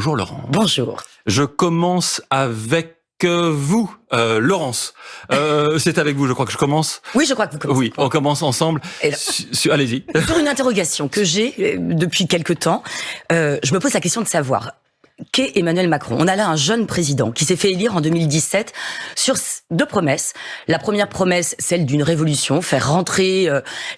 Bonjour Laurent. Bonjour. Je commence avec vous, Laurence. C'est avec vous, je crois que je commence. Oui, je crois que vous commencez. Oui, on commence ensemble. Allez-y. Sur une interrogation que j'ai depuis quelque temps, je me pose la question de savoir qu'est Emmanuel Macron. On a là un jeune président qui s'est fait élire en 2017 sur 2 promesses. La première promesse, celle d'une révolution, faire rentrer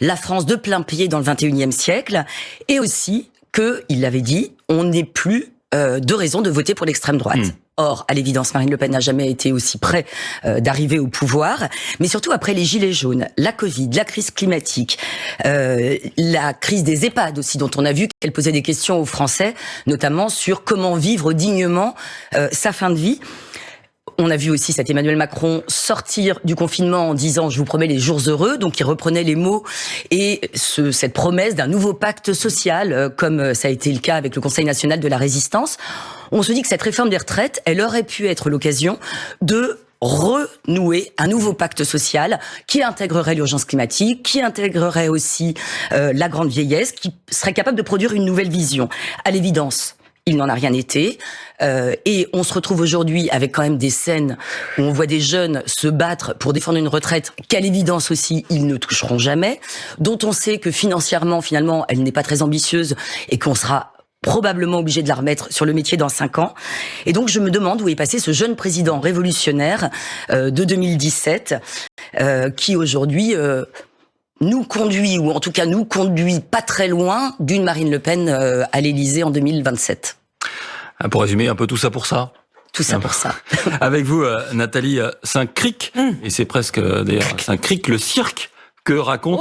la France de plein pied dans le 21e siècle, et aussi que, il l'avait dit, on n'est plus de raison de voter pour l'extrême droite. Or, à l'évidence, Marine Le Pen n'a jamais été aussi près d'arriver au pouvoir. Mais surtout après les gilets jaunes, la Covid, la crise climatique, la crise des EHPAD aussi, dont on a vu qu'elle posait des questions aux Français, notamment sur comment vivre dignement sa fin de vie. On a vu aussi cet Emmanuel Macron sortir du confinement en disant « je vous promets les jours heureux », donc il reprenait les mots et cette promesse d'un nouveau pacte social, comme ça a été le cas avec le Conseil national de la résistance. On se dit que cette réforme des retraites, elle aurait pu être l'occasion de renouer un nouveau pacte social qui intégrerait l'urgence climatique, qui intégrerait aussi la grande vieillesse, qui serait capable de produire une nouvelle vision. À l'évidence, il n'en a rien été. Et on se retrouve aujourd'hui avec quand même des scènes où on voit des jeunes se battre pour défendre une retraite qu'à l'évidence aussi, ils ne toucheront jamais, dont on sait que financièrement, finalement, elle n'est pas très ambitieuse et qu'on sera probablement obligé de la remettre sur le métier dans 5 ans. Et donc je me demande où est passé ce jeune président révolutionnaire de 2017 qui aujourd'hui nous conduit, ou en tout cas nous conduit pas très loin d'une Marine Le Pen à l'Élysée en 2027. Pour résumer, un peu tout ça pour ça. Tout ça pour ça. Avec vous, Nathalie Saint-Cric, et c'est presque d'ailleurs Saint-Cric, le cirque que raconte,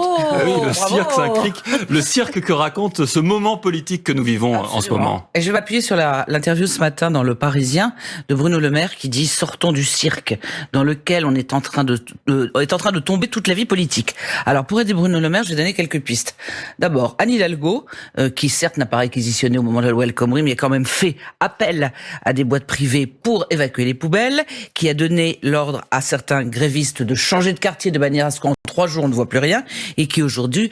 le cirque que raconte ce moment politique que nous vivons en ce moment. Et je vais m'appuyer sur l'interview ce matin dans Le Parisien de Bruno Le Maire qui dit « Sortons du cirque dans lequel on est en train de tomber toute la vie politique ». Alors pour aider Bruno Le Maire, je vais donner quelques pistes. D'abord, Anne Hidalgo, qui certes n'a pas réquisitionné au moment de la loi El Khomri, mais a quand même fait appel à des boîtes privées pour évacuer les poubelles, qui a donné l'ordre à certains grévistes de changer de quartier de manière à ce qu'en 3 jours on ne voit plus rien, et qui aujourd'hui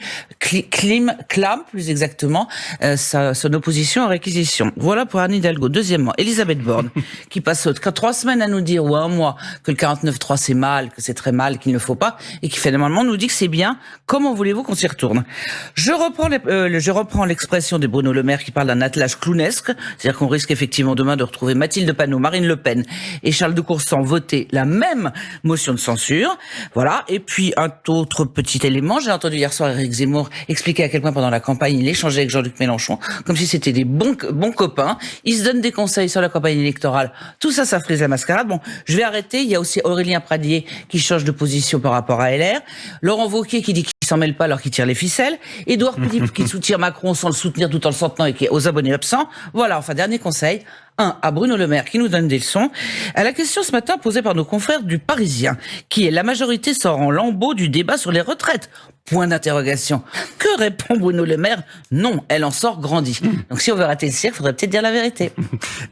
clame plus exactement son opposition à réquisition. Voilà pour Anne Hidalgo. Deuxièmement, Elisabeth Borne, qui passe 3 semaines à nous dire, ou 1 mois, que le 49.3 c'est mal, que c'est très mal, qu'il ne faut pas, et qui finalement nous dit que c'est bien. Comment voulez-vous qu'on s'y retourne? Je reprends l'expression de Bruno Le Maire qui parle d'un attelage clownesque, c'est-à-dire qu'on risque effectivement demain de retrouver Mathilde Panot, Marine Le Pen et Charles de Courson voter la même motion de censure. Voilà. Et puis un autre petit élément, j'ai entendu hier soir Éric Zemmour expliquer à quel point pendant la campagne il échangeait avec Jean-Luc Mélenchon, comme si c'était des bons copains. Ils se donnent des conseils sur la campagne électorale. Tout ça, ça frise la mascarade. Bon, je vais arrêter. Il y a aussi Aurélien Pradier qui change de position par rapport à LR. Laurent Wauquiez qui dit qu'il s'en mêle pas alors qu'il tire les ficelles. Édouard Philippe qui soutient Macron sans le soutenir tout en le soutenant et qui est aux abonnés absents. Voilà, enfin, dernier conseil. À Bruno Le Maire qui nous donne des leçons. À la question ce matin posée par nos confrères du Parisien, qui est la majorité sort en lambeaux du débat sur les retraites. Point d'interrogation. Que répond Bruno Le Maire? Non, elle en sort grandie. Donc si on veut rater le cirque, faudrait peut-être dire la vérité.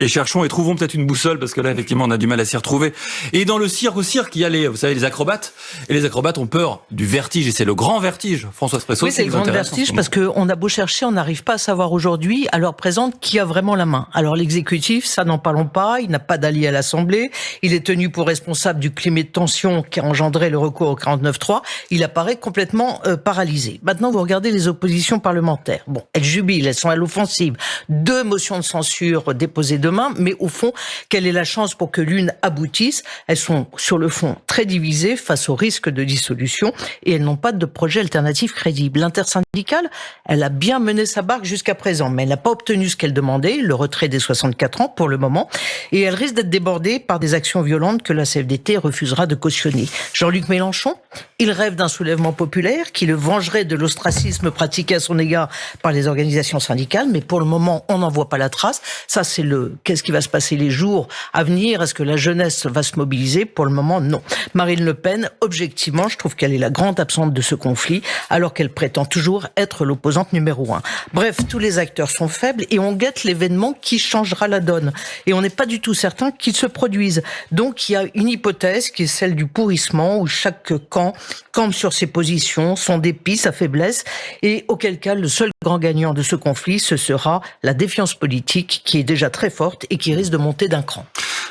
Et cherchons et trouvons peut-être une boussole, parce que là, effectivement, on a du mal à s'y retrouver. Et dans le cirque, il y a vous savez, les acrobates. Et les acrobates ont peur du vertige, et c'est le grand vertige. Françoise Presso. Oui, c'est le grand vertige, parce qu'on a beau chercher, on n'arrive pas à savoir aujourd'hui, à l'heure présente, qui a vraiment la main. Alors l'exécutif, ça n'en parlons pas, il n'a pas d'allié à l'Assemblée, il est tenu pour responsable du climat de tension qui a engendré le recours au 49.3, il apparaît complètement paralysé. Maintenant, vous regardez les oppositions parlementaires. Bon, elles jubilent, elles sont à l'offensive. 2 motions de censure déposées demain, mais au fond, quelle est la chance pour que l'une aboutisse? Elles sont, sur le fond, très divisées face au risque de dissolution et elles n'ont pas de projet alternatif crédible. L'intersyndicale, elle a bien mené sa barque jusqu'à présent, mais elle n'a pas obtenu ce qu'elle demandait, le retrait des 64 ans pour le moment, et elle risque d'être débordée par des actions violentes que la CFDT refusera de cautionner. Jean-Luc Mélenchon, il rêve d'un soulèvement populaire qui le vengerait de l'ostracisme pratiqué à son égard par les organisations syndicales, mais pour le moment, on n'en voit pas la trace. Ça, c'est qu'est-ce qui va se passer les jours à venir? Est-ce que la jeunesse va se mobiliser? Pour le moment, non. Marine Le Pen, objectivement, je trouve qu'elle est la grande absente de ce conflit, alors qu'elle prétend toujours être l'opposante numéro 1. Bref, tous les acteurs sont faibles et on guette l'événement qui changera la donne. Et on n'est pas du tout certain qu'il se produise. Donc, il y a une hypothèse qui est celle du pourrissement, où chaque camp campe sur ses positions, raison, son dépit, sa faiblesse, et auquel cas le seul grand gagnant de ce conflit, ce sera la défiance politique qui est déjà très forte et qui risque de monter d'un cran.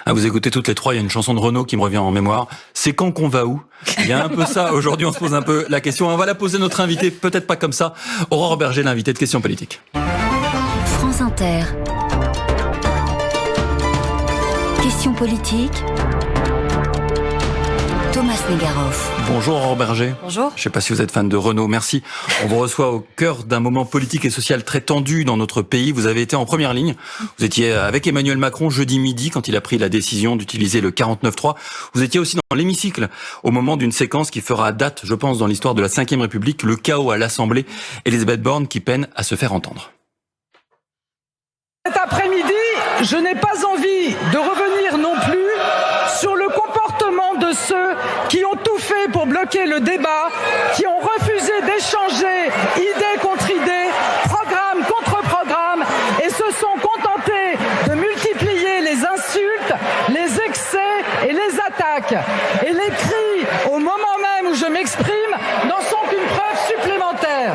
Ah, vous écoutez toutes les trois, il y a une chanson de Renaud qui me revient en mémoire. C'est quand qu'on va où? Il y a un peu ça. Aujourd'hui, on se pose un peu la question. On va la poser à notre invité, peut-être pas comme ça. Aurore Berger, l'invité de Questions Politiques. France Inter. Questions Politiques. Thomas Negaroff. Bonjour Aurore Berger. Bonjour. Je ne sais pas si vous êtes fan de Renaud, merci. On vous reçoit au cœur d'un moment politique et social très tendu dans notre pays. Vous avez été en première ligne. Vous étiez avec Emmanuel Macron jeudi midi quand il a pris la décision d'utiliser le 49.3. Vous étiez aussi dans l'hémicycle au moment d'une séquence qui fera date, je pense, dans l'histoire de la Ve République, le chaos à l'Assemblée, Elisabeth Borne qui peine à se faire entendre. Cet après-midi, je n'ai pas envie de revenir non plus sur le comportement de ceux qui ont tout fait pour bloquer le débat, qui ont refusé d'échanger idée contre idée, programme contre programme, et se sont contentés de multiplier les insultes, les excès et les attaques. Et les cris, au moment même où je m'exprime, n'en sont qu'une preuve supplémentaire.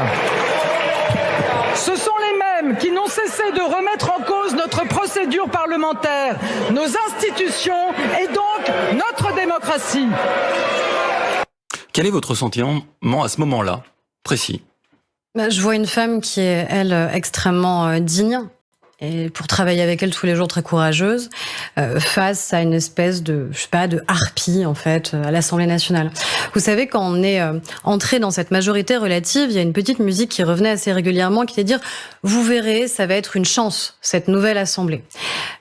Ce sont les mêmes qui n'ont cessé de remettre en cause notre procédure parlementaire, nos institutions et donc notre démocratie. Quel est votre sentiment à ce moment-là, précis? Je vois une femme qui est, elle, extrêmement digne. Et pour travailler avec elle tous les jours, très courageuse, face à une espèce de, je sais pas, de harpie, en fait, à l'Assemblée nationale. Vous savez, quand on est entré dans cette majorité relative, il y a une petite musique qui revenait assez régulièrement, qui était de dire, vous verrez, ça va être une chance, cette nouvelle Assemblée.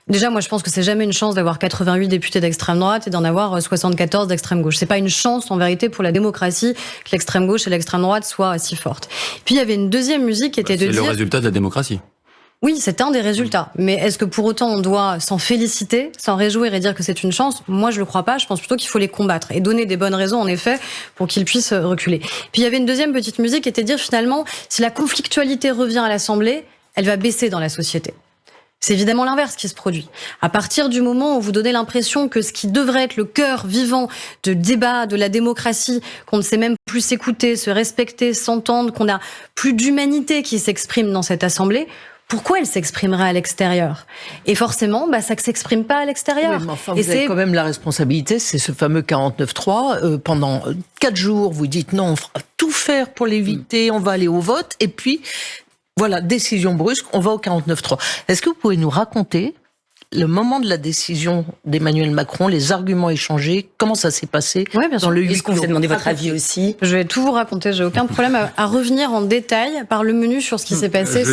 Déjà, moi, je pense que c'est jamais une chance d'avoir 88 députés d'extrême droite et d'en avoir 74 d'extrême gauche. C'est pas une chance, en vérité, pour la démocratie que l'extrême gauche et l'extrême droite soient si fortes. Puis, il y avait une deuxième musique qui était de dire... C'est le résultat de la démocratie. Oui, c'est un des résultats. Mais est-ce que pour autant on doit s'en féliciter, s'en réjouir et dire que c'est une chance? Moi, je le crois pas. Je pense plutôt qu'il faut les combattre et donner des bonnes raisons, en effet, pour qu'ils puissent reculer. Puis il y avait une deuxième petite musique qui était de dire finalement, si la conflictualité revient à l'Assemblée, elle va baisser dans la société. C'est évidemment l'inverse qui se produit. À partir du moment où vous donnez l'impression que ce qui devrait être le cœur vivant de débat, de la démocratie, qu'on ne sait même plus s'écouter, se respecter, s'entendre, qu'on n'a plus d'humanité qui s'exprime dans cette Assemblée, pourquoi elle s'exprimerait à l'extérieur? Et forcément, ça ne s'exprime pas à l'extérieur. Oui, mais enfin, vous avez quand même la responsabilité, c'est ce fameux 49.3. Pendant 4 jours, vous dites non, on fera tout faire pour l'éviter, on va aller au vote, et puis, voilà, décision brusque, on va au 49.3. Est-ce que vous pouvez nous raconter le moment de la décision d'Emmanuel Macron, les arguments échangés, comment ça s'est passé dans le huis clos? Est-ce qu'on vous a demandé votre avis aussi? Je vais tout vous raconter, j'ai aucun problème à revenir en détail par le menu sur ce qui s'est passé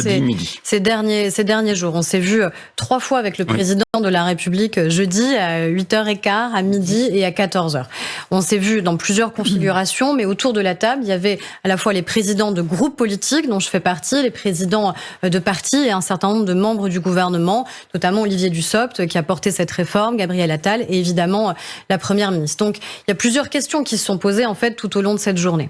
ces derniers jours. On s'est vu 3 fois avec le président de la République jeudi à 8h15, à midi et à 14h. On s'est vu dans plusieurs configurations, mais autour de la table, il y avait à la fois les présidents de groupes politiques dont je fais partie, les présidents de partis et un certain nombre de membres du gouvernement, notamment Olivier Dussopt qui a porté cette réforme, Gabriel Attal et évidemment la Première ministre. Donc il y a plusieurs questions qui se sont posées en fait tout au long de cette journée.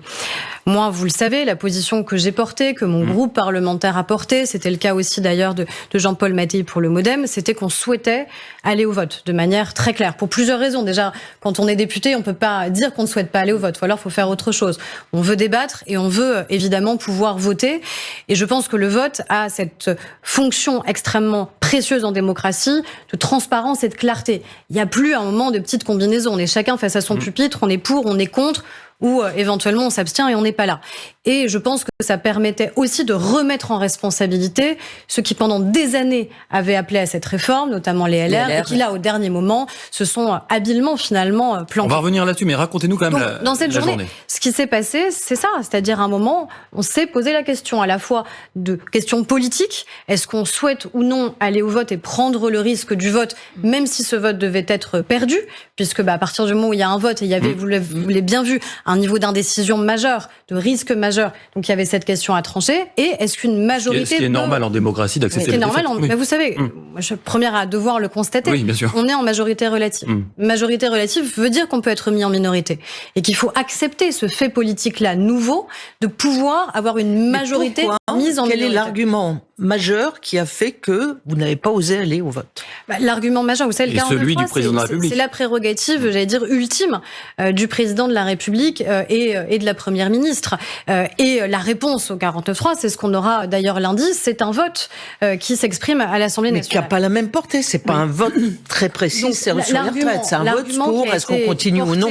Moi, vous le savez, la position que j'ai portée, que mon groupe parlementaire a portée, c'était le cas aussi d'ailleurs de Jean-Paul Mattei pour le MoDem, c'était qu'on souhaitait aller au vote de manière très claire, pour plusieurs raisons. Déjà, quand on est député, on peut pas dire qu'on ne souhaite pas aller au vote, ou alors il faut faire autre chose. On veut débattre et on veut évidemment pouvoir voter. Et je pense que le vote a cette fonction extrêmement précieuse en démocratie, de transparence et de clarté. Il n'y a plus un moment de petite combinaison. On est chacun face à son pupitre, on est pour, on est contre, ou éventuellement on s'abstient et on n'est pas là. Et je pense que ça permettait aussi de remettre en responsabilité ceux qui pendant des années avaient appelé à cette réforme, notamment les LR, et qui là au dernier moment se sont habilement finalement plantés. On va revenir là-dessus, mais racontez-nous quand même dans cette la journée. Ce qui s'est passé, c'est ça, c'est-à-dire un moment, on s'est posé la question à la fois de questions politiques, est-ce qu'on souhaite ou non aller au vote et prendre le risque du vote, même si ce vote devait être perdu, puisque à partir du moment où il y a un vote, et il y avait, vous l'avez bien vu, un niveau d'indécision majeur, de risque majeur. Donc il y avait cette question à trancher. Et est-ce qu'une majorité... Ce qui est normal en démocratie d'accepter le défaite. Mais vous savez, moi, je suis première à devoir le constater. Oui, bien sûr. On est en majorité relative. Majorité relative veut dire qu'on peut être mis en minorité. Et qu'il faut accepter ce fait politique-là nouveau de pouvoir avoir une majorité mise en minorité. Quel est l'argument majeur qui a fait que vous n'avez pas osé aller au vote? L'argument majeur, vous savez, le 49.3, celui du président de la République. C'est la prérogative, j'allais dire, ultime du président de la République République et de la Première ministre. Et la réponse au 49.3, c'est ce qu'on aura d'ailleurs lundi, c'est un vote qui s'exprime à l'Assemblée nationale. Mais qui n'a pas la même portée, c'est pas un vote très précis sur les retraites, c'est un vote pour est-ce qu'on continue ou non.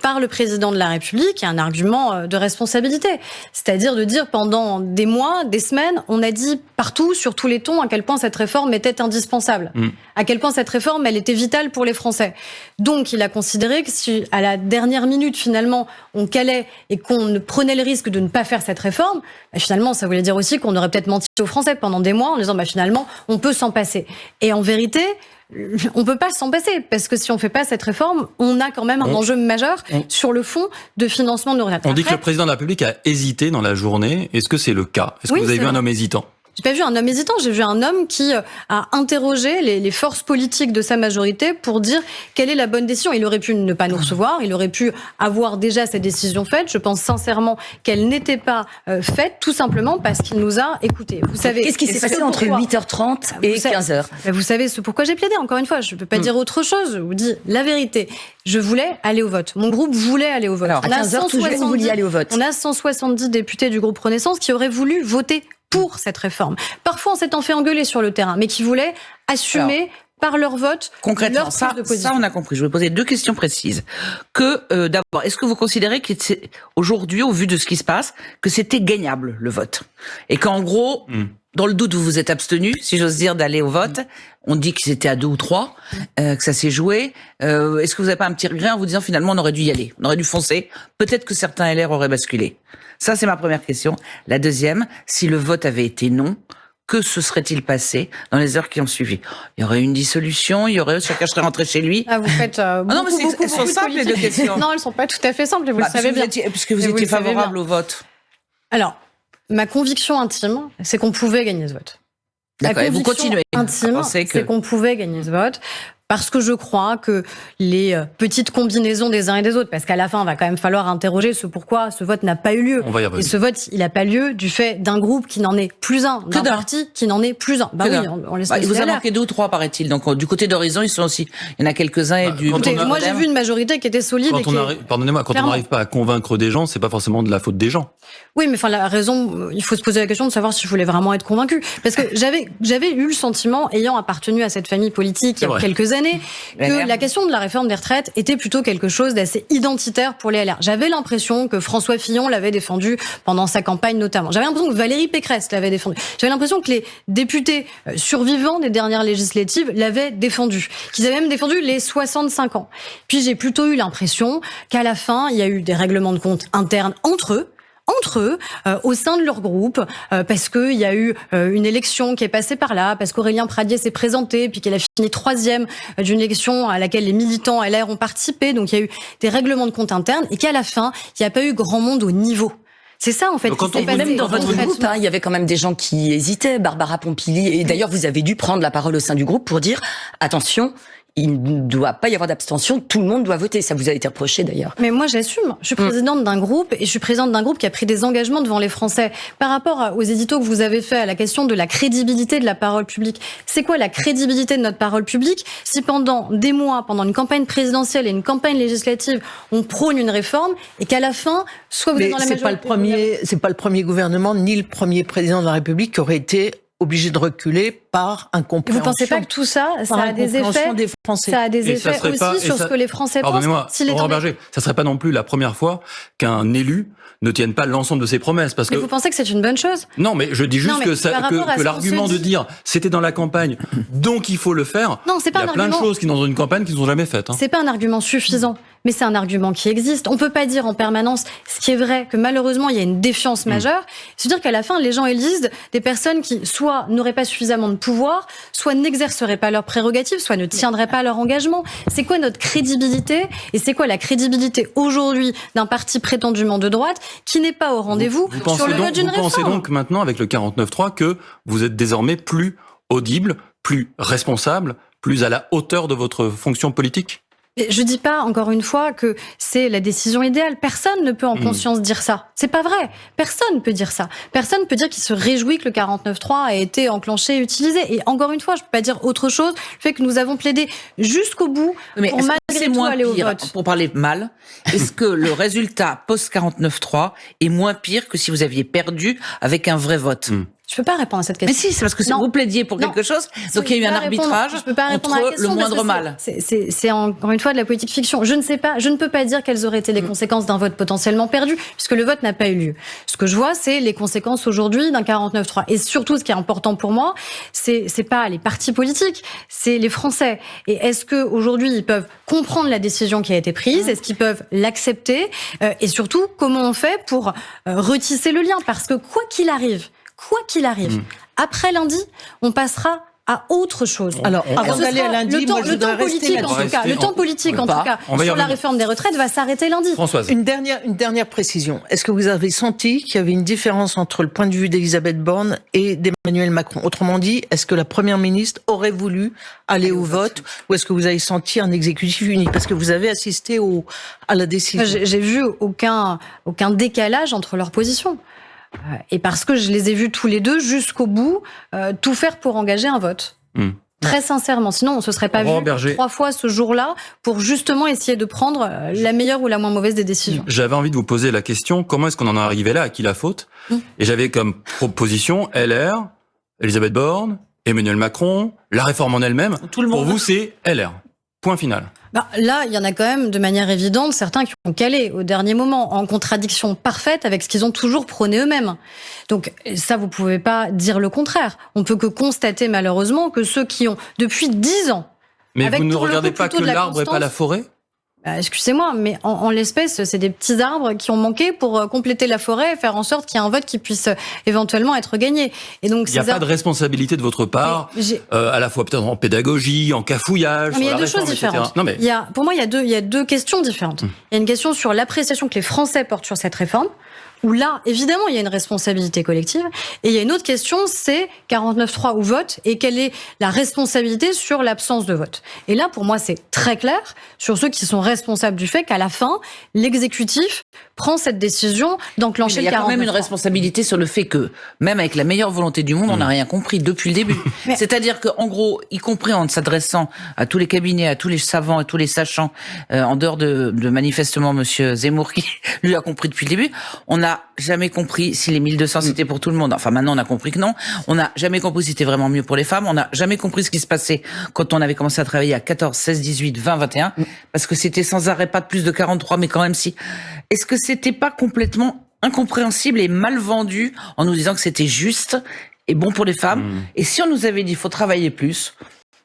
Par le président de la République, il y a un argument de responsabilité. C'est-à-dire de dire pendant des mois, des semaines, on a dit partout, sur tous les tons, à quel point cette réforme était indispensable. À quel point cette réforme, elle était vitale pour les Français. Donc, il a considéré que si, à la dernière minute, finalement, on calait et qu'on prenait le risque de ne pas faire cette réforme, finalement, ça voulait dire aussi qu'on aurait peut-être menti aux Français pendant des mois en disant, finalement, on peut s'en passer. Et en vérité, on peut pas s'en passer, parce que si on fait pas cette réforme, on a quand même un enjeu majeur sur le fond de financement de nos retraites. On dit que le président de la République a hésité dans la journée. Est-ce que c'est le cas? Est-ce que vous avez vu un homme hésitant? J'ai pas vu un homme hésitant, j'ai vu un homme qui a interrogé les forces politiques de sa majorité pour dire quelle est la bonne décision. Il aurait pu ne pas nous recevoir, il aurait pu avoir déjà cette décision faite. Je pense sincèrement qu'elle n'était pas faite, tout simplement parce qu'il nous a écoutés. Vous savez, qu'est-ce qui s'est passé entre 8h30 et 15h? Vous savez ce pourquoi j'ai plaidé, encore une fois, je peux pas dire autre chose, je vous dis la vérité. Je voulais aller au vote. Mon groupe voulait aller au vote. Alors, à 15h, toujours, vous vouliez aller au vote. On a 170 députés du groupe Renaissance qui auraient voulu voter pour cette réforme. Parfois, on s'étant fait engueuler sur le terrain, mais qui voulaient assumer par leur vote concrètement, leur prise de position. Ça, on a compris. Je vais poser 2 questions précises. D'abord, est-ce que vous considérez qu'aujourd'hui, au vu de ce qui se passe, que c'était gagnable, le vote? Et qu'en gros, dans le doute, vous vous êtes abstenu, si j'ose dire, d'aller au vote. On dit que c'était à 2 ou 3, que ça s'est joué. Est-ce que vous n'avez pas un petit regret en vous disant, finalement, on aurait dû y aller, on aurait dû foncer? Peut-être que certains LR auraient basculé. Ça, c'est ma première question. La deuxième, si le vote avait été non, que se serait-il passé dans les heures qui ont suivi? Il y aurait eu une dissolution, chacun serait rentré chez lui. Ah, vous faites non, mais elles sont simples, les 2 questions. Non, elles sont pas tout à fait simples, et vous le savez bien. Puisque vous étiez favorable au vote. Alors, ma conviction intime, c'est qu'on pouvait gagner ce vote. D'accord, et vous continuez intime, c'est qu'on pouvait gagner ce vote. Parce que je crois que les petites combinaisons des uns et des autres, parce qu'à la fin, il va quand même falloir interroger ce pourquoi ce vote n'a pas eu lieu. Et ce vote, il n'a pas lieu du fait d'un groupe qui n'en est plus un, d'un parti qui n'en est plus un. On laisse il vous a manqué 2 ou 3, paraît-il. Donc, du côté d'Horizon, ils sont aussi. Il y en a quelques-uns et du. Moi, j'ai vu une majorité qui était solide. Pardonnez-moi, quand on n'arrive pas à convaincre des gens, c'est pas forcément de la faute des gens. Oui, mais la raison, il faut se poser la question de savoir si je voulais vraiment être convaincu. Parce que j'avais eu le sentiment, ayant appartenu à cette famille politique il y a quelques années, que la question de la réforme des retraites était plutôt quelque chose d'assez identitaire pour les LR. J'avais l'impression que François Fillon l'avait défendu pendant sa campagne notamment. J'avais l'impression que Valérie Pécresse l'avait défendu. J'avais l'impression que les députés survivants des dernières législatives l'avaient défendu. Qu'ils avaient même défendu les 65 ans. Puis j'ai plutôt eu l'impression qu'à la fin, il y a eu des règlements de compte internes entre eux, au sein de leur groupe, parce qu'il y a eu une élection qui est passée par là, parce qu'Aurélien Pradier s'est présenté, puis qu'il a fini 3e d'une élection à laquelle les militants LR ont participé. Donc il y a eu des règlements de compte internes, et qu'à la fin, il n'y a pas eu grand monde au niveau. C'est ça, en fait. Même dans votre groupe, il y avait quand même des gens qui hésitaient. Barbara Pompili, et d'ailleurs, vous avez dû prendre la parole au sein du groupe pour dire, attention, il ne doit pas y avoir d'abstention, tout le monde doit voter. Ça vous a été reproché d'ailleurs. Mais moi j'assume. Je suis présidente d'un groupe et je suis présidente d'un groupe qui a pris des engagements devant les Français. Par rapport aux éditos que vous avez faits à la question de la crédibilité de la parole publique. C'est quoi la crédibilité de notre parole publique si pendant des mois, pendant une campagne présidentielle et une campagne législative, on prône une réforme et qu'à la fin, soit vous êtes dans la majorité... C'est pas le premier gouvernement ni le premier président de la République qui aurait été obligé de reculer par incompréhension. Vous pensez pas que tout ça, ça a des effets des Français. Ça a des effets aussi sur ce que les Français pensent. Pardonnez-moi, Laurent Berger, ça serait pas non plus la première fois qu'un élu ne tienne pas l'ensemble de ses promesses, parce mais vous pensez que c'est une bonne chose? Non, mais je dis juste que l'argument de dire c'était dans la campagne, donc il faut le faire. Non, c'est pas il y a plein de choses qui dans une campagne qui ne sont jamais faites. C'est pas un argument suffisant. Mais c'est un argument qui existe. On peut pas dire en permanence, ce qui est vrai, que malheureusement il y a une défiance majeure. C'est-à-dire qu'à la fin, les gens élisent des personnes qui soit n'auraient pas suffisamment de pouvoir, soit n'exerceraient pas leurs prérogatives, soit ne tiendraient pas leur engagement. C'est quoi notre crédibilité? Et c'est quoi la crédibilité aujourd'hui d'un parti prétendument de droite qui n'est pas au rendez-vous sur le vote d'une réforme? Vous pensez donc maintenant, avec le 49.3, que vous êtes désormais plus audible, plus responsable, plus à la hauteur de votre fonction politique? Je dis pas, encore une fois, que c'est la décision idéale. Personne ne peut en conscience dire ça. C'est pas vrai. Personne ne peut dire ça. Personne ne peut dire qu'il se réjouit que le 49.3 a été enclenché et utilisé. Et encore une fois, je peux pas dire autre chose. Le fait que nous avons plaidé jusqu'au bout pour malgré tout aller au vote. Pour parler mal, est-ce que le résultat post-49.3 est moins pire que si vous aviez perdu avec un vrai vote? Je peux pas répondre à cette question. Mais si, c'est parce que vous plaidiez pour quelque chose, donc il y a eu un arbitrage entre le moindre mal. C'est encore une fois de la politique fiction. Je ne sais pas, je ne peux pas dire quelles auraient été les conséquences d'un vote potentiellement perdu, puisque le vote n'a pas eu lieu. Ce que je vois, c'est les conséquences aujourd'hui d'un 49.3. Et surtout, ce qui est important pour moi, c'est pas les partis politiques, c'est les Français. Et est-ce que aujourd'hui ils peuvent comprendre la décision qui a été prise? Est-ce qu'ils peuvent l'accepter? Et surtout, comment on fait pour retisser le lien? Parce que quoi qu'il arrive, après lundi, on passera à autre chose. Alors, avant d'aller à lundi, le temps politique, en tout cas, sur la réforme des retraites va s'arrêter lundi. Françoise. Une dernière précision. Est-ce que vous avez senti qu'il y avait une différence entre le point de vue d'Elisabeth Borne et d'Emmanuel Macron? Autrement dit, est-ce que la Première ministre aurait voulu aller au vote, ou est-ce que vous avez senti un exécutif unique? Parce que vous avez assisté à la décision. J'ai vu aucun décalage entre leurs positions. Et parce que je les ai vus tous les deux jusqu'au bout, tout faire pour engager un vote. Très sincèrement. Sinon, on ne se serait pas vu 3 fois ce jour-là pour justement essayer de prendre la meilleure ou la moins mauvaise des décisions. J'avais envie de vous poser la question, comment est-ce qu'on en est arrivé là? À qui la faute? Et j'avais comme proposition LR, Elisabeth Borne, Emmanuel Macron, la réforme en elle-même. Tout le monde. Pour vous, c'est LR. Point final. Là, il y en a quand même, de manière évidente, certains qui ont calé au dernier moment, en contradiction parfaite avec ce qu'ils ont toujours prôné eux-mêmes. Donc ça, vous pouvez pas dire le contraire. On peut que constater malheureusement que ceux qui ont, depuis 10 ans... Mais vous ne regardez pas que l'arbre et pas la forêt? Excusez-moi, mais en l'espèce, c'est des petits arbres qui ont manqué pour compléter la forêt et faire en sorte qu'il y ait un vote qui puisse éventuellement être gagné. Et donc, il n'y a pas de responsabilité de votre part, à la fois peut-être en pédagogie, en cafouillage, mais il y a deux choses différentes. Pour moi, il y a deux questions différentes. Il y a une question sur l'appréciation que les Français portent sur cette réforme, où là, évidemment, il y a une responsabilité collective. Et il y a une autre question, c'est 49.3 ou vote, et quelle est la responsabilité sur l'absence de vote. Et là, pour moi, c'est très clair sur ceux qui sont responsables du fait qu'à la fin, l'exécutif prend cette décision d'enclencher le 49.3. Il y a quand même une responsabilité sur le fait que, même avec la meilleure volonté du monde, on n'a rien compris depuis le début. C'est-à-dire qu'en gros, y compris en s'adressant à tous les cabinets, à tous les savants et tous les sachants, en dehors de manifestement Monsieur Zemmour, qui lui a compris depuis le début, on n'a jamais compris si les 1200 c'était pour tout le monde. Enfin, maintenant, on a compris que non. On n'a jamais compris si c'était vraiment mieux pour les femmes. On n'a jamais compris ce qui se passait quand on avait commencé à travailler à 14, 16, 18, 20, 21. Parce que c'était sans arrêt pas de plus de 43, mais quand même si. Est-ce que c'était pas complètement incompréhensible et mal vendu en nous disant que c'était juste et bon pour les femmes? Et si on nous avait dit, faut travailler plus,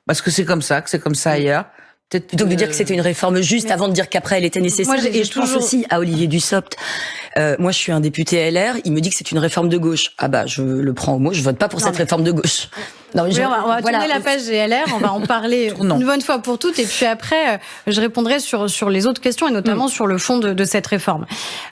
parce que c'est comme ça ailleurs, plutôt que de dire que c'était une réforme juste avant de dire qu'après elle était nécessaire. Moi, et je pense aussi à Olivier Dussopt. Moi, je suis un député LR. Il me dit que c'est une réforme de gauche. Ah bah, je le prends au mot. Je vote pas pour cette réforme de gauche. Non, on va tourner la page des LR. On va en parler une bonne fois pour toutes. Et puis après, je répondrai sur les autres questions et notamment sur le fond de cette réforme.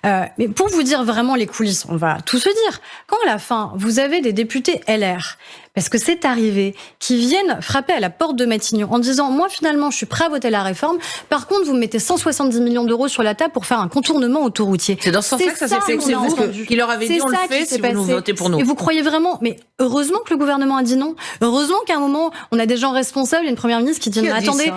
Mais pour vous dire vraiment les coulisses, on va tout se dire. Quand à la fin, vous avez des députés LR, parce que c'est arrivé, qui viennent frapper à la porte de Matignon en disant « Moi, finalement, je suis prêt à voter la réforme. Par contre, vous mettez 170 millions d'euros sur la table pour faire un contournement autoroutier. » C'est dans ce sens-là que ça s'est fait, que c'est vous qui leur avez dit « On le fait si vous nous votez pour nous. » Et vous croyez vraiment... Mais heureusement que le gouvernement a dit non. Heureusement qu'à un moment, on a des gens responsables et une première ministre qui dit « Attendez,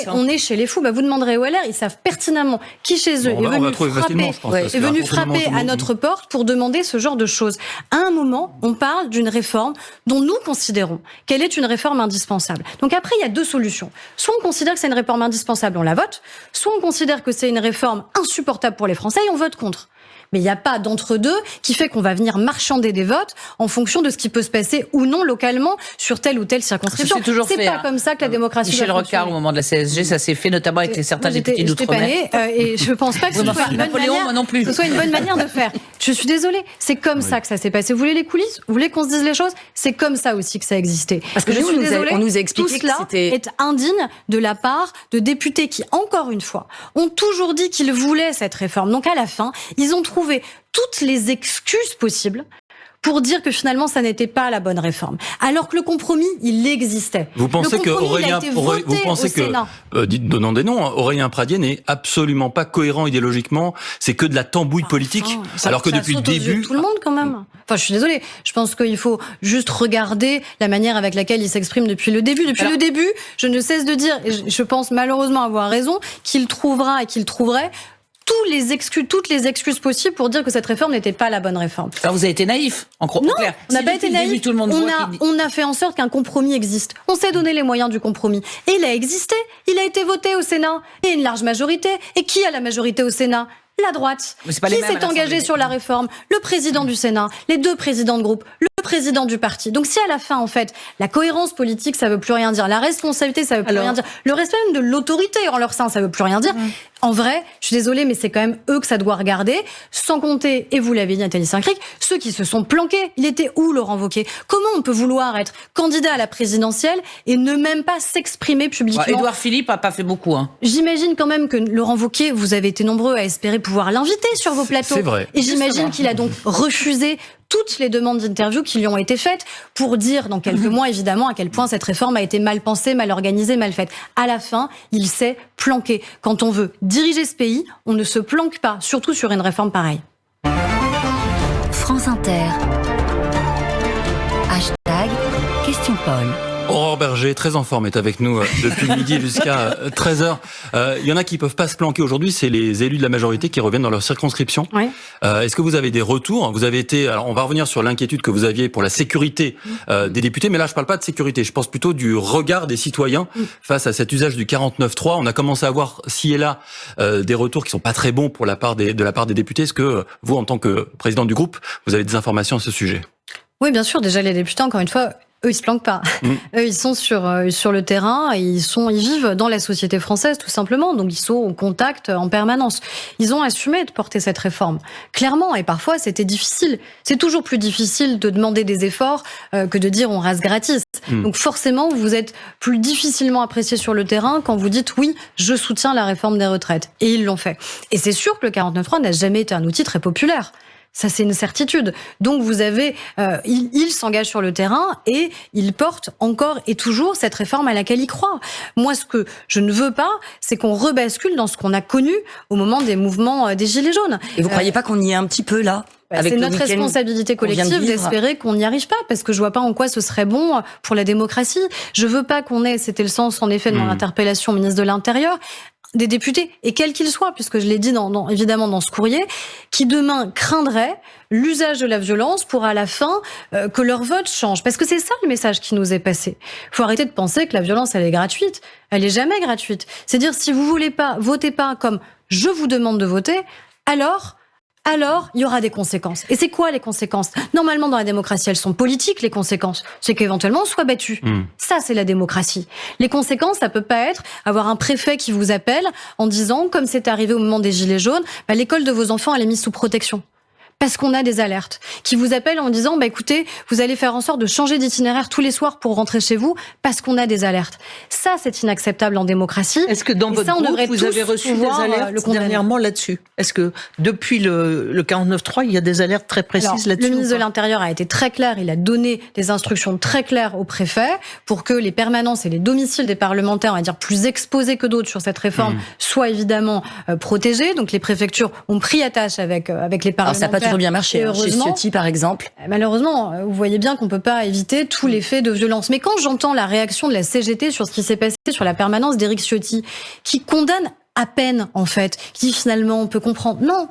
on est chez les fous. » Vous demanderez au LR, ils savent pertinemment qui chez eux est venu frapper à notre porte pour demander ce genre de choses. À un moment, on parle d'une réforme dont nous considérons qu'elle est une réforme indispensable. Donc après, il y a deux solutions. Soit on considère que c'est une réforme indispensable, on la vote, soit on considère que c'est une réforme insupportable pour les Français et on vote contre. Mais il n'y a pas d'entre-deux qui fait qu'on va venir marchander des votes en fonction de ce qui peut se passer ou non localement sur telle ou telle circonscription. C'est pas comme ça que la démocratie Michel Rocard, au moment de la CSG, ça s'est fait notamment avec certains députés d'outre-mer. Et je pense pas que ce soit une bonne manière de faire. Je suis désolée, c'est comme ça que ça s'est passé. Vous voulez les coulisses? Vous voulez qu'on se dise les choses? C'est comme ça aussi que ça a existé. Parce que je suis désolée, on nous a expliqué tout cela est indigne de la part de députés qui, encore une fois, ont toujours dit qu'ils voulaient cette réforme. Donc à la fin, ils ont trouvé toutes les excuses possibles pour dire que finalement ça n'était pas la bonne réforme, alors que le compromis il existait. Vous pensez que donnant des noms, Aurélien Pradier n'est absolument pas cohérent idéologiquement, c'est que de la tambouille politique, alors que depuis le début, tout le monde quand même. Enfin, je suis désolée, je pense qu'il faut juste regarder la manière avec laquelle il s'exprime depuis le début. Depuis le début, je ne cesse de dire, et je pense malheureusement avoir raison, qu'il trouvera et qu'il trouverait toutes les excuses possibles pour dire que cette réforme n'était pas la bonne réforme. Alors vous avez été naïf, en clair. Non, on n'a pas été naïf. On a fait en sorte qu'un compromis existe. On s'est donné les moyens du compromis. Et il a existé. Il a été voté au Sénat. Et une large majorité. Et qui a la majorité au Sénat ? La droite. Qui s'est engagé sur la réforme ? Le président du Sénat, les 2 présidents de groupe, le président du parti. Donc si à la fin, en fait, la cohérence politique, ça veut plus rien dire, la responsabilité, ça veut plus rien dire, le respect même de l'autorité en leur sein, ça veut plus rien dire. En vrai, je suis désolée, mais c'est quand même eux que ça doit regarder, sans compter, et vous l'avez dit, Nathalie Saint-Cric, ceux qui se sont planqués. Il était où, Laurent Wauquiez ? Comment on peut vouloir être candidat à la présidentielle et ne même pas s'exprimer publiquement ? Édouard Philippe a pas fait beaucoup. J'imagine quand même que Laurent Wauquiez, vous avez été nombreux à espérer pouvoir l'inviter sur vos plateaux. C'est vrai. Et j'imagine qu'il a donc refusé toutes les demandes d'interview qui lui ont été faites pour dire dans quelques mois, évidemment, à quel point cette réforme a été mal pensée, mal organisée, mal faite. À la fin, il s'est planqué. Quand on veut diriger ce pays, on ne se planque pas, surtout sur une réforme pareille. France Inter. #Question Paul. Aurore Berger, très en forme, est avec nous depuis midi jusqu'à 13h. Il y en a qui peuvent pas se planquer aujourd'hui, c'est les élus de la majorité qui reviennent dans leur circonscription. Oui. Est-ce que vous avez des retours ? Vous avez été, alors on va revenir sur l'inquiétude que vous aviez pour la sécurité des députés, mais là je parle pas de sécurité, je pense plutôt du regard des citoyens face à cet usage du 49.3. On a commencé à voir ci et là des retours qui sont pas très bons de la part des députés. Est-ce que vous, en tant que président du groupe, vous avez des informations à ce sujet ? Oui, bien sûr. Déjà, les députés, encore une fois, eux, ils se planquent pas. Eux, ils sont sur le terrain, et ils vivent dans la société française, tout simplement. Donc, ils sont au contact en permanence. Ils ont assumé de porter cette réforme. Clairement. Et parfois, c'était difficile. C'est toujours plus difficile de demander des efforts que de dire on rase gratis. Donc, forcément, vous êtes plus difficilement apprécié sur le terrain quand vous dites oui, je soutiens la réforme des retraites. Et ils l'ont fait. Et c'est sûr que le 49.3 n'a jamais été un outil très populaire. Ça, c'est une certitude. Donc, vous avez, il s'engage sur le terrain et il porte encore et toujours cette réforme à laquelle il croit. Moi, ce que je ne veux pas, c'est qu'on rebascule dans ce qu'on a connu au moment des mouvements des Gilets jaunes. Et vous croyez pas qu'on y est un petit peu là ? C'est notre responsabilité collective d'espérer qu'on n'y arrive pas, parce que je vois pas en quoi ce serait bon pour la démocratie. Je veux pas qu'on ait, c'était le sens en effet de mon interpellation au ministre de l'Intérieur, des députés, et quels qu'ils soient, puisque je l'ai dit évidemment dans ce courrier, qui demain craindraient l'usage de la violence pour à la fin que leur vote change. Parce que c'est ça le message qui nous est passé. Il faut arrêter de penser que la violence, elle est gratuite. Elle est jamais gratuite. C'est-à-dire, si vous voulez pas, votez pas comme je vous demande de voter, alors il y aura des conséquences. Et c'est quoi les conséquences ? Normalement, dans la démocratie, elles sont politiques, les conséquences. C'est qu'éventuellement, on soit battu. Ça, c'est la démocratie. Les conséquences, ça peut pas être avoir un préfet qui vous appelle en disant, comme c'est arrivé au moment des Gilets jaunes, l'école de vos enfants, elle est mise sous protection. Parce qu'on a des alertes qui vous appellent en disant écoutez, vous allez faire en sorte de changer d'itinéraire tous les soirs pour rentrer chez vous parce qu'on a des alertes. Ça, c'est inacceptable en démocratie. Est-ce que dans votre groupe, vous avez reçu des alertes dernièrement là-dessus ? Est-ce que depuis le 49.3, il y a des alertes très précises là-dessus ? Le ministre de l'Intérieur a été très clair, il a donné des instructions très claires au préfet pour que les permanences et les domiciles des parlementaires, on va dire plus exposés que d'autres sur cette réforme, soient évidemment protégés. Donc les préfectures ont pris attache avec les parlementaires. Bien marché, chez Ciotti par exemple. Malheureusement, vous voyez bien qu'on peut pas éviter tous les faits de violence. Mais quand j'entends la réaction de la CGT sur ce qui s'est passé sur la permanence d'Éric Ciotti, qui condamne à peine, en fait, qui dit finalement on peut comprendre. Non.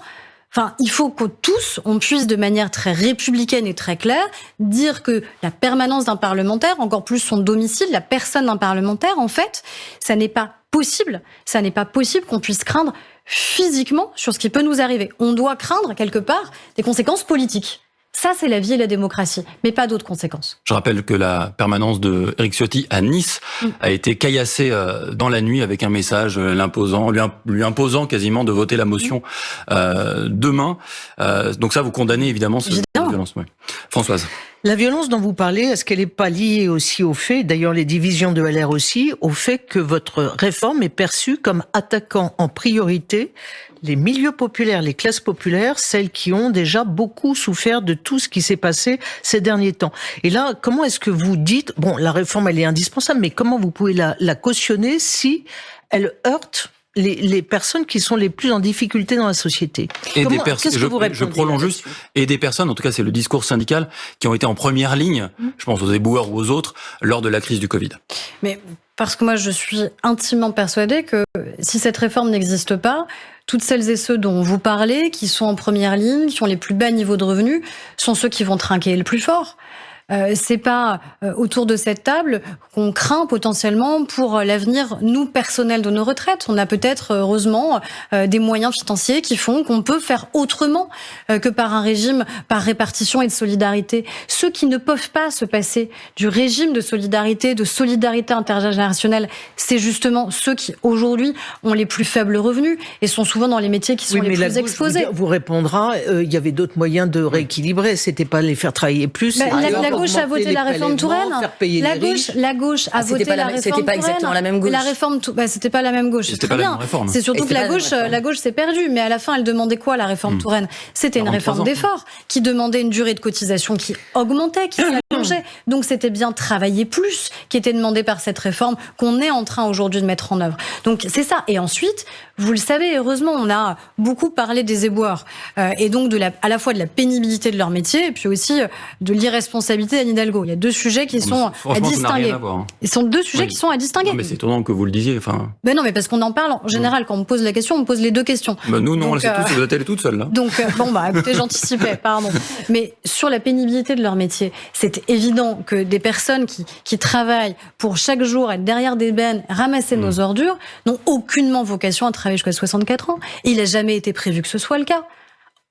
Enfin, il faut que tous, on puisse de manière très républicaine et très claire dire que la permanence d'un parlementaire, encore plus son domicile, la personne d'un parlementaire, en fait, ça n'est pas possible. Ça n'est pas possible qu'on puisse craindre physiquement sur ce qui peut nous arriver. On doit craindre, quelque part, des conséquences politiques. Ça, c'est la vie et la démocratie, mais pas d'autres conséquences. Je rappelle que la permanence de Éric Ciotti à Nice a été caillassée dans la nuit avec un message lui imposant quasiment de voter la motion demain. Donc ça, vous condamnez évidemment ce de violence, oui. Françoise. La violence dont vous parlez, est-ce qu'elle n'est pas liée aussi au fait, d'ailleurs les divisions de LR aussi, au fait que votre réforme est perçue comme attaquant en priorité les milieux populaires, les classes populaires, celles qui ont déjà beaucoup souffert de tout ce qui s'est passé ces derniers temps. Et là, comment est-ce que vous dites, bon, la réforme elle est indispensable, mais comment vous pouvez la cautionner si elle heurte les personnes qui sont les plus en difficulté dans la société? Et des personnes, je prolonge juste, et des personnes, en tout cas c'est le discours syndical, qui ont été en première ligne, je pense aux éboueurs ou aux autres, lors de la crise du Covid. Mais parce que moi je suis intimement persuadée que si cette réforme n'existe pas, toutes celles et ceux dont vous parlez, qui sont en première ligne, qui ont les plus bas niveaux de revenus, sont ceux qui vont trinquer le plus fort. C'est pas autour de cette table qu'on craint potentiellement pour l'avenir, nous, personnels de nos retraites. On a peut-être, heureusement, des moyens financiers qui font qu'on peut faire autrement que par un régime par répartition et de solidarité. Ceux qui ne peuvent pas se passer du régime de solidarité intergénérationnelle, c'est justement ceux qui, aujourd'hui, ont les plus faibles revenus et sont souvent dans les métiers qui sont les plus exposés. Vous répondra, il y avait d'autres moyens de rééquilibrer, c'était pas les faire travailler plus. La gauche a voté la réforme Touraine. La gauche a voté la réforme Touraine. C'était pas exactement la même gauche. La réforme, c'était pas la même gauche. C'était pas la même réforme. C'est surtout que la gauche s'est perdue. Mais à la fin, elle demandait quoi, la réforme Touraine? C'était une réforme d'effort qui demandait une durée de cotisation qui augmentait, qui s'allongeait. Donc c'était bien travailler plus qui était demandé par cette réforme qu'on est en train aujourd'hui de mettre en œuvre. Donc c'est ça. Et ensuite, vous le savez, heureusement, on a beaucoup parlé des éboueurs et donc à la fois de la pénibilité de leur métier et puis aussi de l'irresponsabilité d'Anne Hidalgo. Il y a deux sujets qui sont à distinguer. Ils sont deux sujets qui sont à distinguer. Non, mais c'est étonnant que vous le disiez. Ben non, mais parce qu'on en parle en général quand on me pose la question, on me pose les deux questions. Ben nous, non, vous êtes toutes seules là. Donc écoutez, j'anticipais, pardon. Mais sur la pénibilité de leur métier, c'est évident que des personnes qui travaillent pour chaque jour être derrière des bennes, ramasser nos ordures, n'ont aucunement vocation à travailler jusqu'à 64 ans. Et il n'a jamais été prévu que ce soit le cas.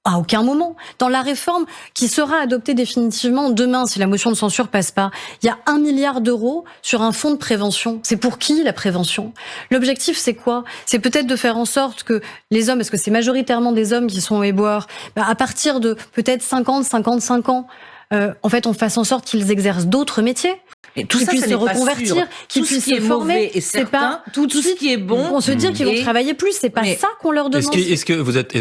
À aucun moment. Dans la réforme qui sera adoptée définitivement demain, si la motion de censure passe pas, il y a 1 milliard d'euros sur un fonds de prévention. C'est pour qui, la prévention? L'objectif, c'est quoi? C'est peut-être de faire en sorte que les hommes, parce que c'est majoritairement des hommes qui sont éboueurs, à partir de peut-être 50, 55 ans, en fait, on fasse en sorte qu'ils exercent d'autres métiers. Qu'ils puissent se reconvertir, qu'ils puissent se former. C'est pas tout ce qui est bon. On se dit qu'ils vont travailler plus, c'est pas ça qu'on leur demande. Est-ce que vous êtes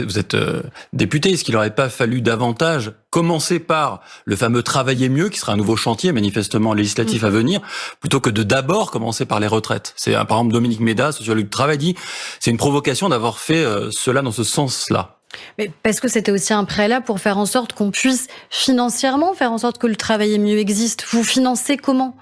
député, est-ce qu'il n'aurait pas fallu davantage commencer par le fameux travailler mieux, qui sera un nouveau chantier manifestement législatif à venir, plutôt que de d'abord commencer par les retraites? C'est par exemple Dominique Méda, sociologue du travail, dit c'est une provocation d'avoir fait cela dans ce sens-là. Mais parce que c'était aussi un préalable pour faire en sorte qu'on puisse financièrement faire en sorte que le travailler mieux existe. Vous financez comment?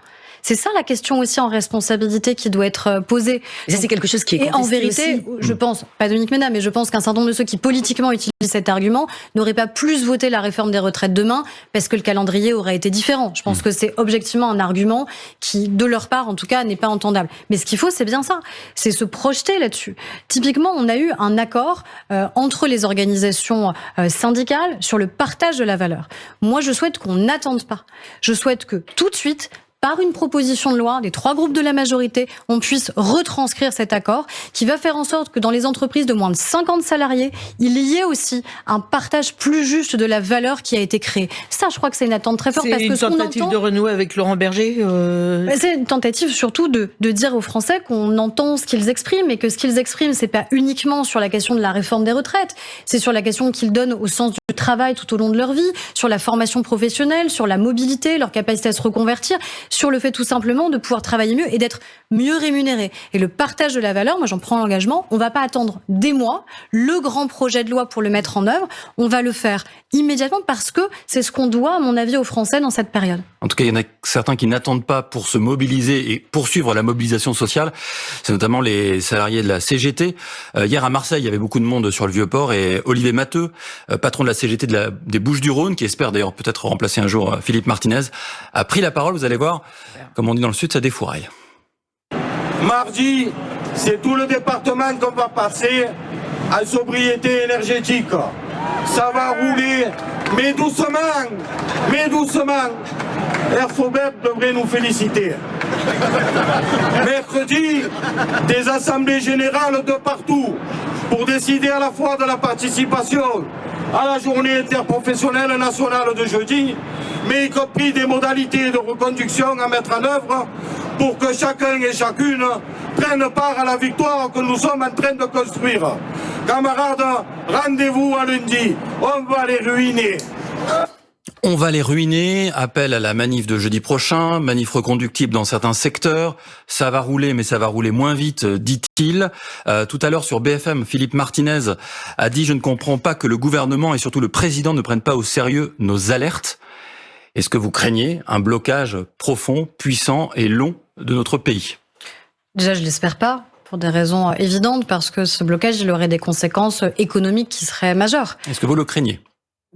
C'est ça la question aussi en responsabilité qui doit être posée. Et ça, c'est quelque chose qui est contesté. Et en vérité, aussi. je pense, pas Dominique Méda, mais je pense qu'un certain nombre de ceux qui politiquement utilisent cet argument n'auraient pas plus voté la réforme des retraites demain parce que le calendrier aurait été différent. Je pense que c'est objectivement un argument qui, de leur part en tout cas, n'est pas entendable. Mais ce qu'il faut, c'est bien ça, c'est se projeter là-dessus. Typiquement, on a eu un accord entre les organisations syndicales sur le partage de la valeur. Moi, je souhaite qu'on n'attende pas. Je souhaite que tout de suite, par une proposition de loi des 3 groupes de la majorité, on puisse retranscrire cet accord qui va faire en sorte que dans les entreprises de moins de 50 salariés, il y ait aussi un partage plus juste de la valeur qui a été créée. Ça, je crois que c'est une attente très forte. C'est une tentative de renouer avec Laurent Berger C'est une tentative surtout de dire aux Français qu'on entend ce qu'ils expriment et que ce qu'ils expriment, c'est pas uniquement sur la question de la réforme des retraites, c'est sur la question qu'ils donnent au sens du travail tout au long de leur vie, sur la formation professionnelle, sur la mobilité, leur capacité à se reconvertir, sur le fait tout simplement de pouvoir travailler mieux et d'être mieux rémunéré. Et le partage de la valeur, moi j'en prends l'engagement, on va pas attendre des mois, le grand projet de loi pour le mettre en œuvre, on va le faire immédiatement parce que c'est ce qu'on doit, à mon avis, aux Français dans cette période. En tout cas, il y en a certains qui n'attendent pas pour se mobiliser et poursuivre la mobilisation sociale. C'est notamment les salariés de la CGT. Hier à Marseille, il y avait beaucoup de monde sur le Vieux-Port et Olivier Matteux, patron de la CGT des Bouches-du-Rhône, qui espère d'ailleurs peut-être remplacer un jour Philippe Martinez, a pris la parole. Vous allez voir, comme on dit dans le Sud, ça défouraille. Mardi, c'est tout le département qu'on va passer à sobriété énergétique. Ça va rouler, mais doucement, mais doucement. Airfobeb devrait nous féliciter. Mercredi, des assemblées générales de partout pour décider à la fois de la participation à la journée interprofessionnelle nationale de jeudi, mais y compris des modalités de reconduction à mettre en œuvre pour que chacun et chacune prenne part à la victoire que nous sommes en train de construire. Camarades, rendez-vous à lundi, on va les ruiner. On va les ruiner, appel à la manif de jeudi prochain, manif reconductible dans certains secteurs, ça va rouler mais ça va rouler moins vite, dit-il. Tout à l'heure sur BFM, Philippe Martinez a dit « Je ne comprends pas que le gouvernement et surtout le président ne prennent pas au sérieux nos alertes ». Est-ce que vous craignez un blocage profond, puissant et long de notre pays ? Déjà, je l'espère pas, pour des raisons évidentes, parce que ce blocage, il aurait des conséquences économiques qui seraient majeures. Est-ce que vous le craignez ?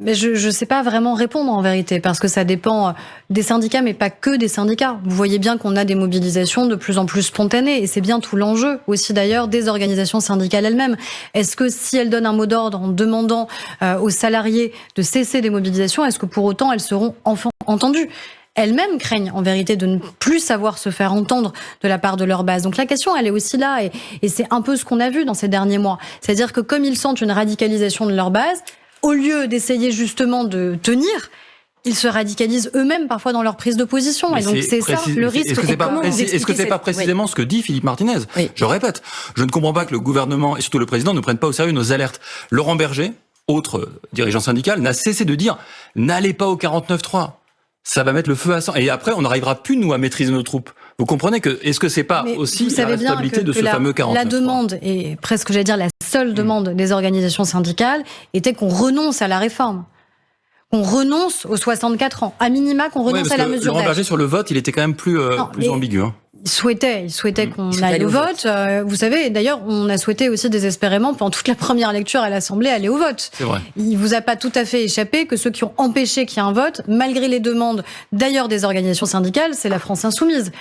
Mais je ne sais pas vraiment répondre en vérité, parce que ça dépend des syndicats, mais pas que des syndicats. Vous voyez bien qu'on a des mobilisations de plus en plus spontanées, et c'est bien tout l'enjeu aussi d'ailleurs des organisations syndicales elles-mêmes. Est-ce que si elles donnent un mot d'ordre en demandant aux salariés de cesser des mobilisations, est-ce que pour autant elles seront enfin entendues ? Elles-mêmes craignent en vérité de ne plus savoir se faire entendre de la part de leur base. Donc la question, elle est aussi là, et c'est un peu ce qu'on a vu dans ces derniers mois. C'est-à-dire que comme ils sentent une radicalisation de leur base, au lieu d'essayer justement de tenir, ils se radicalisent eux-mêmes parfois dans leur prise de position. Et donc c'est ça le risque. Est-ce que c'est pas précisément ce que dit Philippe Martinez ? Oui. Je répète, je ne comprends pas que le gouvernement et surtout le président ne prennent pas au sérieux nos alertes. Laurent Berger, autre dirigeant syndical, n'a cessé de dire « N'allez pas au 49.3 ». Ça va mettre le feu à sang. Et après, on n'arrivera plus, nous, à maîtriser nos troupes. Vous comprenez que, est-ce que c'est pas aussi la responsabilité de ce fameux 49.3 ? La demande, et presque, j'allais dire, la seule demande des organisations syndicales, était qu'on renonce à la réforme. Qu'on renonce aux 64 ans. À minima, qu'on renonce à la mesure d'âge. Laurent Berger, sur le vote, il était quand même plus ambigu. Hein. Il souhaitait qu'on aille au vote. Vous savez, d'ailleurs, on a souhaité aussi désespérément, pendant toute la première lecture à l'Assemblée, aller au vote. C'est vrai. Il vous a pas tout à fait échappé que ceux qui ont empêché qu'il y ait un vote, malgré les demandes d'ailleurs des organisations syndicales, c'est la France Insoumise.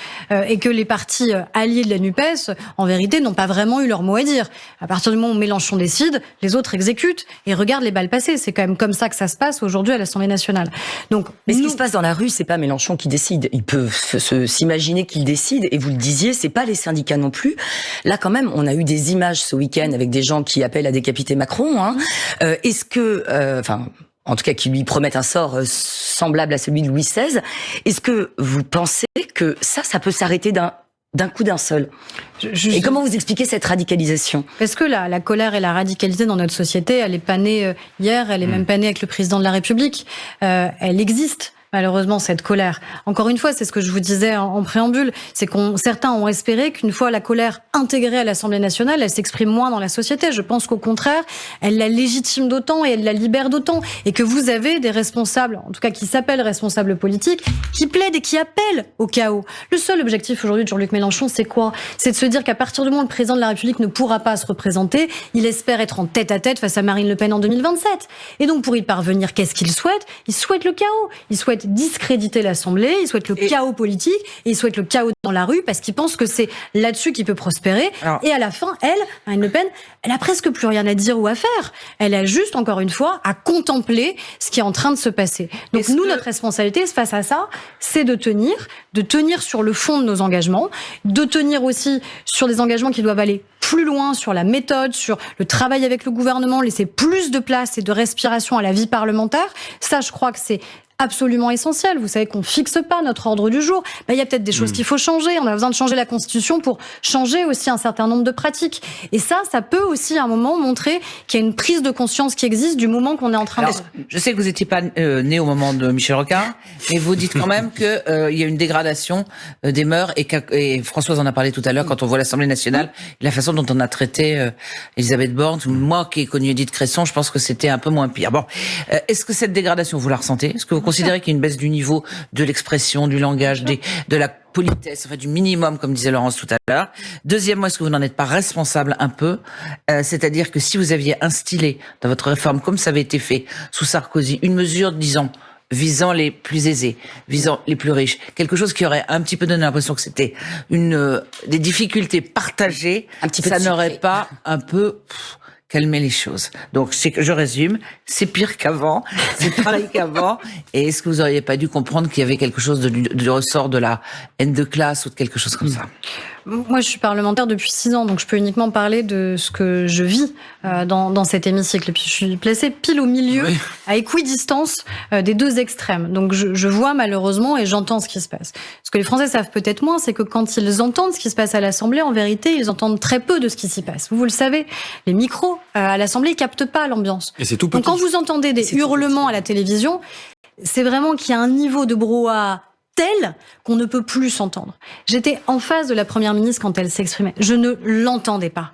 Et que les partis alliés de la NUPES, en vérité, n'ont pas vraiment eu leur mot à dire. À partir du moment où Mélenchon décide, les autres exécutent et regardent les balles passer. C'est quand même comme ça que ça se passe aujourd'hui à l'Assemblée nationale. Donc, mais ce qui se passe dans la rue, c'est pas Mélenchon qui décide. Il peut s'imaginer qu'il décide. Et vous le disiez, c'est pas les syndicats non plus. Là, quand même, on a eu des images ce week-end avec des gens qui appellent à décapiter Macron. Hein. Est-ce que, en tout cas, qui lui promettent un sort semblable à celui de Louis XVI. Est-ce que vous pensez que ça peut s'arrêter d'un coup d'un seul? Et comment vous expliquez cette radicalisation? Parce que la colère et la radicalité dans notre société, elle est pas née hier, elle est même pas née avec le président de la République. Elle existe. Malheureusement, cette colère. Encore une fois, c'est ce que je vous disais en préambule, c'est certains ont espéré qu'une fois la colère intégrée à l'Assemblée nationale, elle s'exprime moins dans la société. Je pense qu'au contraire, elle la légitime d'autant et elle la libère d'autant. Et que vous avez des responsables, en tout cas qui s'appellent responsables politiques, qui plaident et qui appellent au chaos. Le seul objectif aujourd'hui de Jean-Luc Mélenchon, c'est quoi? C'est de se dire qu'à partir du moment où le président de la République ne pourra pas se représenter, il espère être en tête-à-tête face à Marine Le Pen en 2027. Et donc pour y parvenir, qu'est-ce qu'il souhaite? Il souhaite le chaos. Il souhaite discréditer l'Assemblée, il souhaite le chaos politique et il souhaite le chaos dans la rue parce qu'il pense que c'est là-dessus qu'il peut prospérer. Alors, et à la fin, Marine Le Pen, elle a presque plus rien à dire ou à faire. Elle a juste, encore une fois, à contempler ce qui est en train de se passer. Donc nous, notre responsabilité face à ça, c'est de tenir sur le fond de nos engagements, de tenir aussi sur des engagements qui doivent aller plus loin sur la méthode, sur le travail avec le gouvernement, laisser plus de place et de respiration à la vie parlementaire. Ça, je crois que c'est absolument essentiel. Vous savez qu'on fixe pas notre ordre du jour. Il y a peut-être des choses qu'il faut changer. On a besoin de changer la Constitution pour changer aussi un certain nombre de pratiques. Et ça peut aussi à un moment montrer qu'il y a une prise de conscience qui existe du moment qu'on est en train de... Je sais que vous n'étiez pas né au moment de Michel Rocard, mais vous dites quand même qu'il y a une dégradation des mœurs et Françoise en a parlé tout à l'heure quand on voit l'Assemblée nationale, la façon dont on a traité Elisabeth Borne. Moi qui ai connu Edith Cresson, je pense que c'était un peu moins pire. Bon, est-ce que cette dégradation, vous la ressentez? Est-ce que vous considérez qu'il y a une baisse du niveau de l'expression, du langage, de la politesse, enfin du minimum, comme disait Laurence tout à l'heure? Deuxièmement, est-ce que vous n'en êtes pas responsable un peu? C'est-à-dire que si vous aviez instillé dans votre réforme, comme ça avait été fait sous Sarkozy, une mesure, disons, visant les plus aisés, visant les plus riches, quelque chose qui aurait un petit peu donné l'impression que c'était des difficultés partagées, ça n'aurait pas un peu calmer les choses. Donc, je résume, c'est pire qu'avant, c'est pareil qu'avant. Et est-ce que vous auriez pas dû comprendre qu'il y avait quelque chose du ressort de la haine de classe ou de quelque chose comme ça? Moi, je suis parlementaire depuis 6 ans, donc je peux uniquement parler de ce que je vis dans cet hémicycle. Et puis, je suis placée pile au milieu, à équidistance des deux extrêmes. Donc, je vois malheureusement et j'entends ce qui se passe. Ce que les Français savent peut-être moins, c'est que quand ils entendent ce qui se passe à l'Assemblée, en vérité, ils entendent très peu de ce qui s'y passe. Vous le savez, les micros à l'Assemblée, ils captent pas l'ambiance. Et c'est tout petit. Donc, quand vous entendez des hurlements à la télévision, c'est vraiment qu'il y a un niveau de brouhaha tel qu'on ne peut plus s'entendre. J'étais en face de la Première ministre quand elle s'exprimait. Je ne l'entendais pas.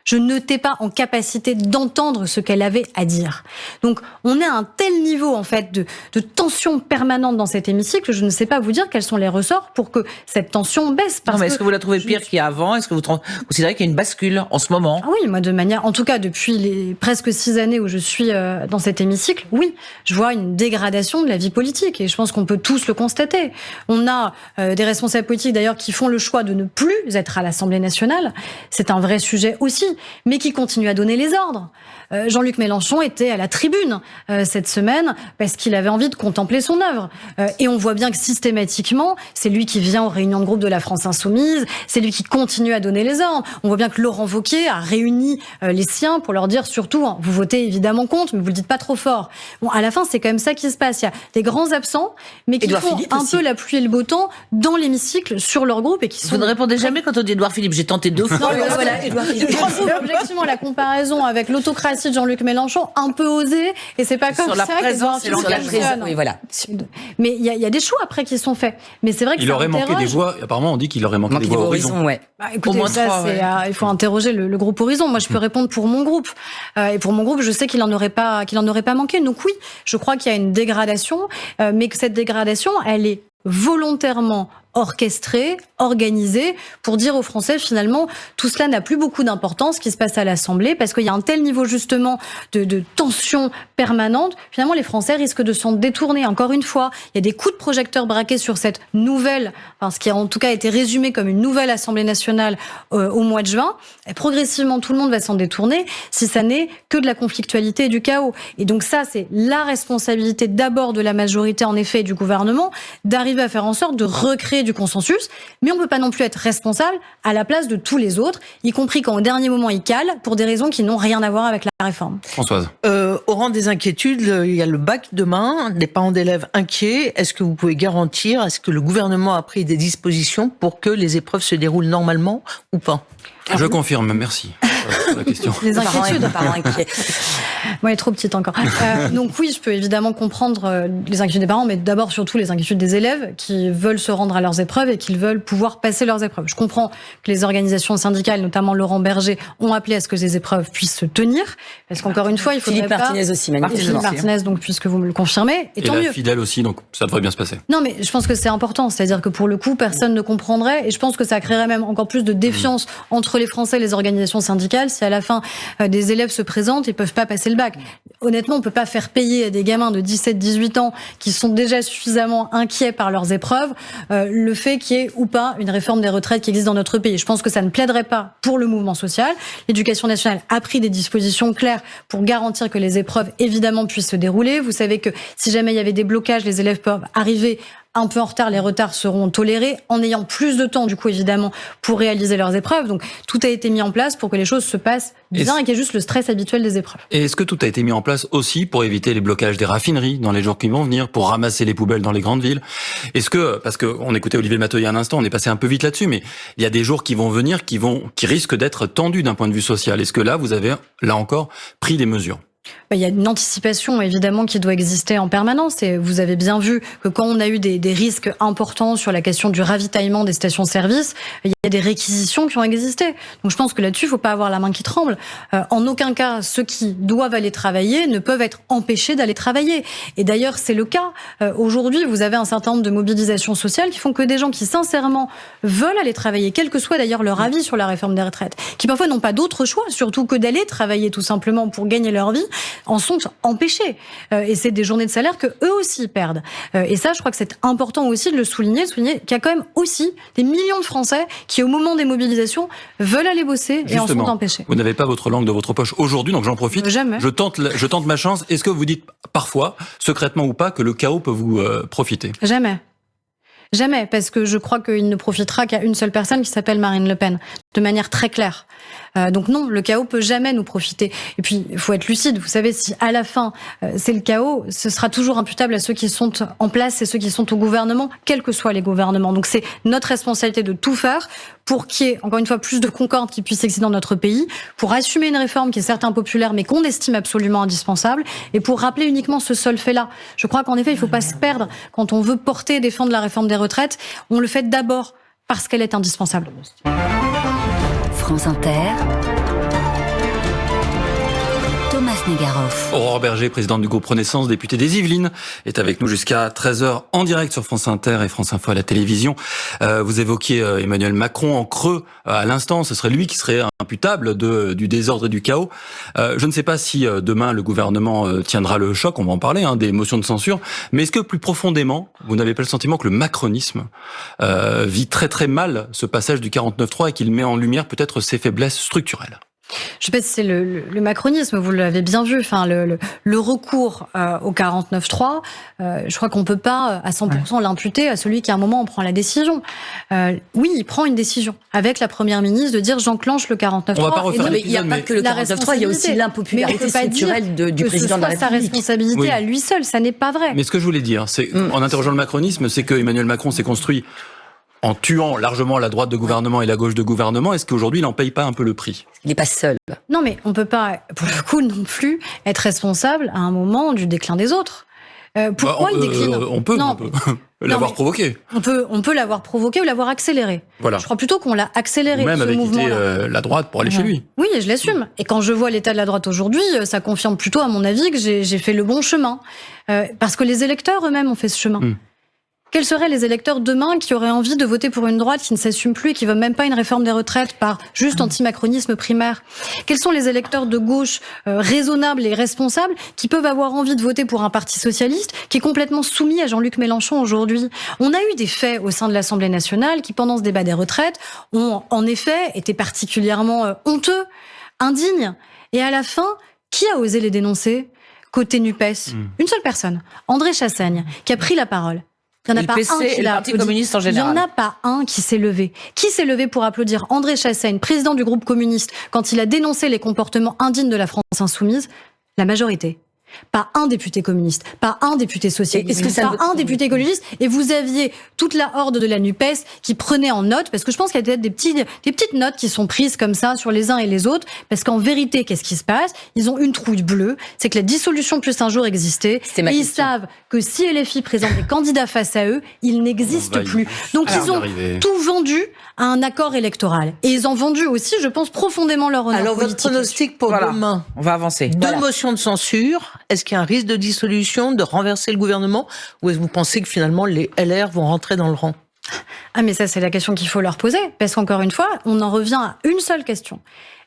Je n'étais pas en capacité d'entendre ce qu'elle avait à dire. Donc, on est à un tel niveau, en fait, de tension permanente dans cet hémicycle, je ne sais pas vous dire quels sont les ressorts pour que cette tension baisse. Non, mais est-ce que vous la trouvez pire qu'il y a avant? Est-ce que vous considérez qu'il y a une bascule en ce moment? Ah oui, moi, de manière, en tout cas, depuis les presque 6 années où je suis dans cet hémicycle, oui, je vois une dégradation de la vie politique et je pense qu'on peut tous le constater. On a des responsables politiques, d'ailleurs, qui font le choix de ne plus être à l'Assemblée nationale. C'est un vrai sujet aussi, mais qui continue à donner les ordres. Jean-Luc Mélenchon était à la tribune cette semaine parce qu'il avait envie de contempler son œuvre. Et on voit bien que systématiquement, c'est lui qui vient aux réunions de groupe de la France Insoumise, c'est lui qui continue à donner les ordres. On voit bien que Laurent Wauquiez a réuni les siens pour leur dire surtout, hein, vous votez évidemment contre, mais vous le dites pas trop fort. Bon, à la fin, c'est quand même ça qui se passe. Il y a des grands absents, mais qui font un peu la pluie et le beau temps dans l'hémicycle sur leur groupe et qui sont... Vous ne répondez jamais quand on dit Édouard Philippe. J'ai tenté 2 fois. Non, voilà, Édouard Philippe. Je trouve objectivement la comparaison avec l'autocratie de Jean-Luc Mélenchon un peu osée, et c'est pas comme ça présence, sur la présence. Oui, voilà. Mais il y a des choix après qui sont faits. Mais c'est vrai que il aurait manqué des voix. Apparemment, on dit qu'il aurait manqué des voix Horizon. Ouais. Bah, écoutez, ça, il faut interroger le groupe Horizon. Moi, je peux répondre pour mon groupe. Et pour mon groupe, je sais qu'il en aurait pas manqué. Donc oui, je crois qu'il y a une dégradation, mais que cette dégradation, elle est volontairement orchestré, organisé, pour dire aux Français, finalement, tout cela n'a plus beaucoup d'importance, ce qui se passe à l'Assemblée, parce qu'il y a un tel niveau, justement, de tension permanente. Finalement, les Français risquent de s'en détourner. Encore une fois, il y a des coups de projecteur braqués sur cette nouvelle, enfin, ce qui a en tout cas été résumé comme une nouvelle Assemblée nationale au mois de juin. Et progressivement, tout le monde va s'en détourner si ça n'est que de la conflictualité et du chaos. Et donc ça, c'est la responsabilité d'abord de la majorité, en effet, et du gouvernement, d'arriver à faire en sorte de recréer du consensus, mais on ne peut pas non plus être responsable à la place de tous les autres, y compris quand au dernier moment ils calent pour des raisons qui n'ont rien à voir avec la réforme. Françoise. Au rang des inquiétudes, il y a le bac demain, des parents d'élèves inquiets. Est-ce que vous pouvez garantir, est-ce que le gouvernement a pris des dispositions pour que les épreuves se déroulent normalement ou pas? Je confirme, merci. La question. Les inquiétudes. Parents inquiets. Moi, elle est trop petite encore. Donc oui, je peux évidemment comprendre les inquiétudes des parents, mais d'abord surtout les inquiétudes des élèves qui veulent se rendre à leurs épreuves et qui veulent pouvoir passer leurs épreuves. Je comprends que les organisations syndicales, notamment Laurent Berger, ont appelé à ce que ces épreuves puissent se tenir, parce qu'encore une fois, il faudrait Philippe Martinez aussi, manifestement. Philippe Martinez, donc puisque vous me le confirmez, et tant mieux. Fidèle aussi, donc ça devrait bien se passer. Non, mais je pense que c'est important, c'est-à-dire que pour le coup, personne ne comprendrait, et je pense que ça créerait même encore plus de défiance entre les Français et les organisations syndicales si à la fin des élèves se présentent et peuvent pas passer le bac. Honnêtement, on peut pas faire payer à des gamins de 17-18 ans qui sont déjà suffisamment inquiets par leurs épreuves le fait qu'il y ait ou pas une réforme des retraites qui existe dans notre pays. Je pense que ça ne plaiderait pas pour le mouvement social. L'éducation nationale a pris des dispositions claires pour garantir que les épreuves, évidemment, puissent se dérouler. Vous savez que si jamais il y avait des blocages, les élèves peuvent arriver un peu en retard, les retards seront tolérés en ayant plus de temps, du coup, évidemment, pour réaliser leurs épreuves. Donc, tout a été mis en place pour que les choses se passent bien et qu'il y ait juste le stress habituel des épreuves. Et est-ce que tout a été mis en place aussi pour éviter les blocages des raffineries dans les jours qui vont venir, pour ramasser les poubelles dans les grandes villes? Est-ce que, parce que on écoutait Olivier Mathieu il y a un instant, on est passé un peu vite là-dessus, mais il y a des jours qui vont venir qui risquent d'être tendus d'un point de vue social. Est-ce que là, vous avez, là encore, pris des mesures? Il y a une anticipation évidemment qui doit exister en permanence et vous avez bien vu que quand on a eu des risques importants sur la question du ravitaillement des stations-service, il y a des réquisitions qui ont existé. Donc je pense que là-dessus, il ne faut pas avoir la main qui tremble. En aucun cas, ceux qui doivent aller travailler ne peuvent être empêchés d'aller travailler. Et d'ailleurs, c'est le cas. Aujourd'hui, vous avez un certain nombre de mobilisations sociales qui font que des gens qui sincèrement veulent aller travailler, quel que soit d'ailleurs leur avis sur la réforme des retraites, qui parfois n'ont pas d'autre choix, surtout que d'aller travailler tout simplement pour gagner leur vie, en sont empêchés. Et c'est des journées de salaire que eux aussi perdent. Et ça, je crois que c'est important aussi de le souligner qu'il y a quand même aussi des millions de Français qui, au moment des mobilisations, veulent aller bosser et en sont empêchés. Vous n'avez pas votre langue de votre poche aujourd'hui, donc j'en profite. Jamais. Je tente ma chance. Est-ce que vous dites parfois, secrètement ou pas, que le chaos peut vous profiter? Jamais. Jamais, parce que je crois qu'il ne profitera qu'à une seule personne qui s'appelle Marine Le Pen, de manière très claire. Donc non, le chaos peut jamais nous profiter. Et puis, il faut être lucide. Vous savez, si à la fin, c'est le chaos, ce sera toujours imputable à ceux qui sont en place et ceux qui sont au gouvernement, quels que soient les gouvernements. Donc c'est notre responsabilité de tout faire pour qu'il y ait, encore une fois, plus de concorde qui puisse exister dans notre pays, pour assumer une réforme qui est certes impopulaire, mais qu'on estime absolument indispensable, et pour rappeler uniquement ce seul fait-là. Je crois qu'en effet, il ne faut pas se perdre quand on veut porter et défendre la réforme des retraites. On le fait d'abord parce qu'elle est indispensable. France Inter. Thomas Negaroff. Aurore Berger, présidente du groupe Renaissance, députée des Yvelines, est avec nous jusqu'à 13h en direct sur France Inter et France Info à la télévision. Vous évoquiez Emmanuel Macron en creux à l'instant. Ce serait lui qui serait imputable du désordre et du chaos. Je ne sais pas si demain le gouvernement tiendra le choc, on va en parler, des motions de censure. Mais est-ce que plus profondément, vous n'avez pas le sentiment que le macronisme vit très très mal ce passage du 49.3 et qu'il met en lumière peut-être ses faiblesses structurelles? Je sais pas si c'est le macronisme, vous l'avez bien vu, le recours au 49.3, je crois qu'on peut pas à 100% l'imputer à celui qui à un moment en prend la décision. Oui, il prend une décision avec la première ministre de dire j'enclenche le 49.3. On va pas refaire mais il n'y a pas que le 49.3, il y a aussi l'impopularité structurelle du président de la République. Sa responsabilité à lui seul, ça n'est pas vrai. Mais ce que je voulais dire, c'est en interrogeant le macronisme, c'est que Emmanuel Macron s'est construit en tuant largement la droite de gouvernement et la gauche de gouvernement. Est-ce qu'aujourd'hui, il n'en paye pas un peu le prix? Il n'est pas seul. Non, mais on ne peut pas, pour le coup, non plus être responsable à un moment du déclin des autres. Pourquoi il décline? On peut l'avoir provoqué. On peut l'avoir provoqué ou l'avoir accéléré. Voilà. Je crois plutôt qu'on l'a accéléré. Ou même avec quitté la droite pour aller chez lui. Oui, et je l'assume. Et quand je vois l'état de la droite aujourd'hui, ça confirme plutôt, à mon avis, que j'ai fait le bon chemin. Parce que les électeurs eux-mêmes ont fait ce chemin. Quels seraient les électeurs demain qui auraient envie de voter pour une droite qui ne s'assume plus et qui ne veut même pas une réforme des retraites par juste anti-macronisme primaire? Quels sont les électeurs de gauche raisonnables et responsables qui peuvent avoir envie de voter pour un parti socialiste qui est complètement soumis à Jean-Luc Mélenchon aujourd'hui? On a eu des faits au sein de l'Assemblée nationale qui, pendant ce débat des retraites, ont en effet été particulièrement honteux, indignes. Et à la fin, qui a osé les dénoncer? Côté NUPES, une seule personne, André Chassaigne, qui a pris la parole. Il n'y en a pas un qui l'a applaudi. Il n'y en a pas un qui s'est levé. Qui s'est levé pour applaudir André Chassaigne, président du groupe communiste, quand il a dénoncé les comportements indignes de la France insoumise? La majorité. Pas un député communiste, pas un député socialiste, pas un député écologiste. Et vous aviez toute la horde de la NUPES qui prenait en note, parce que je pense qu'il y a peut-être des petites notes qui sont prises comme ça sur les uns et les autres, parce qu'en vérité, qu'est-ce qui se passe? Ils ont une trouille bleue, c'est que la dissolution puisse un jour exister, et ils savent que si LFI présente des candidats face à eux, ils n'existent plus. Donc ils ont tout vendu à un accord électoral. Et ils ont vendu aussi, je pense, profondément leur honneur politique. Alors votre pronostic pour demain? On va avancer. Deux motions de censure. Est-ce qu'il y a un risque de dissolution, de renverser le gouvernement, ou est-ce que vous pensez que finalement les LR vont rentrer dans le rang? Ah mais ça c'est la question qu'il faut leur poser, parce qu'encore une fois, on en revient à une seule question.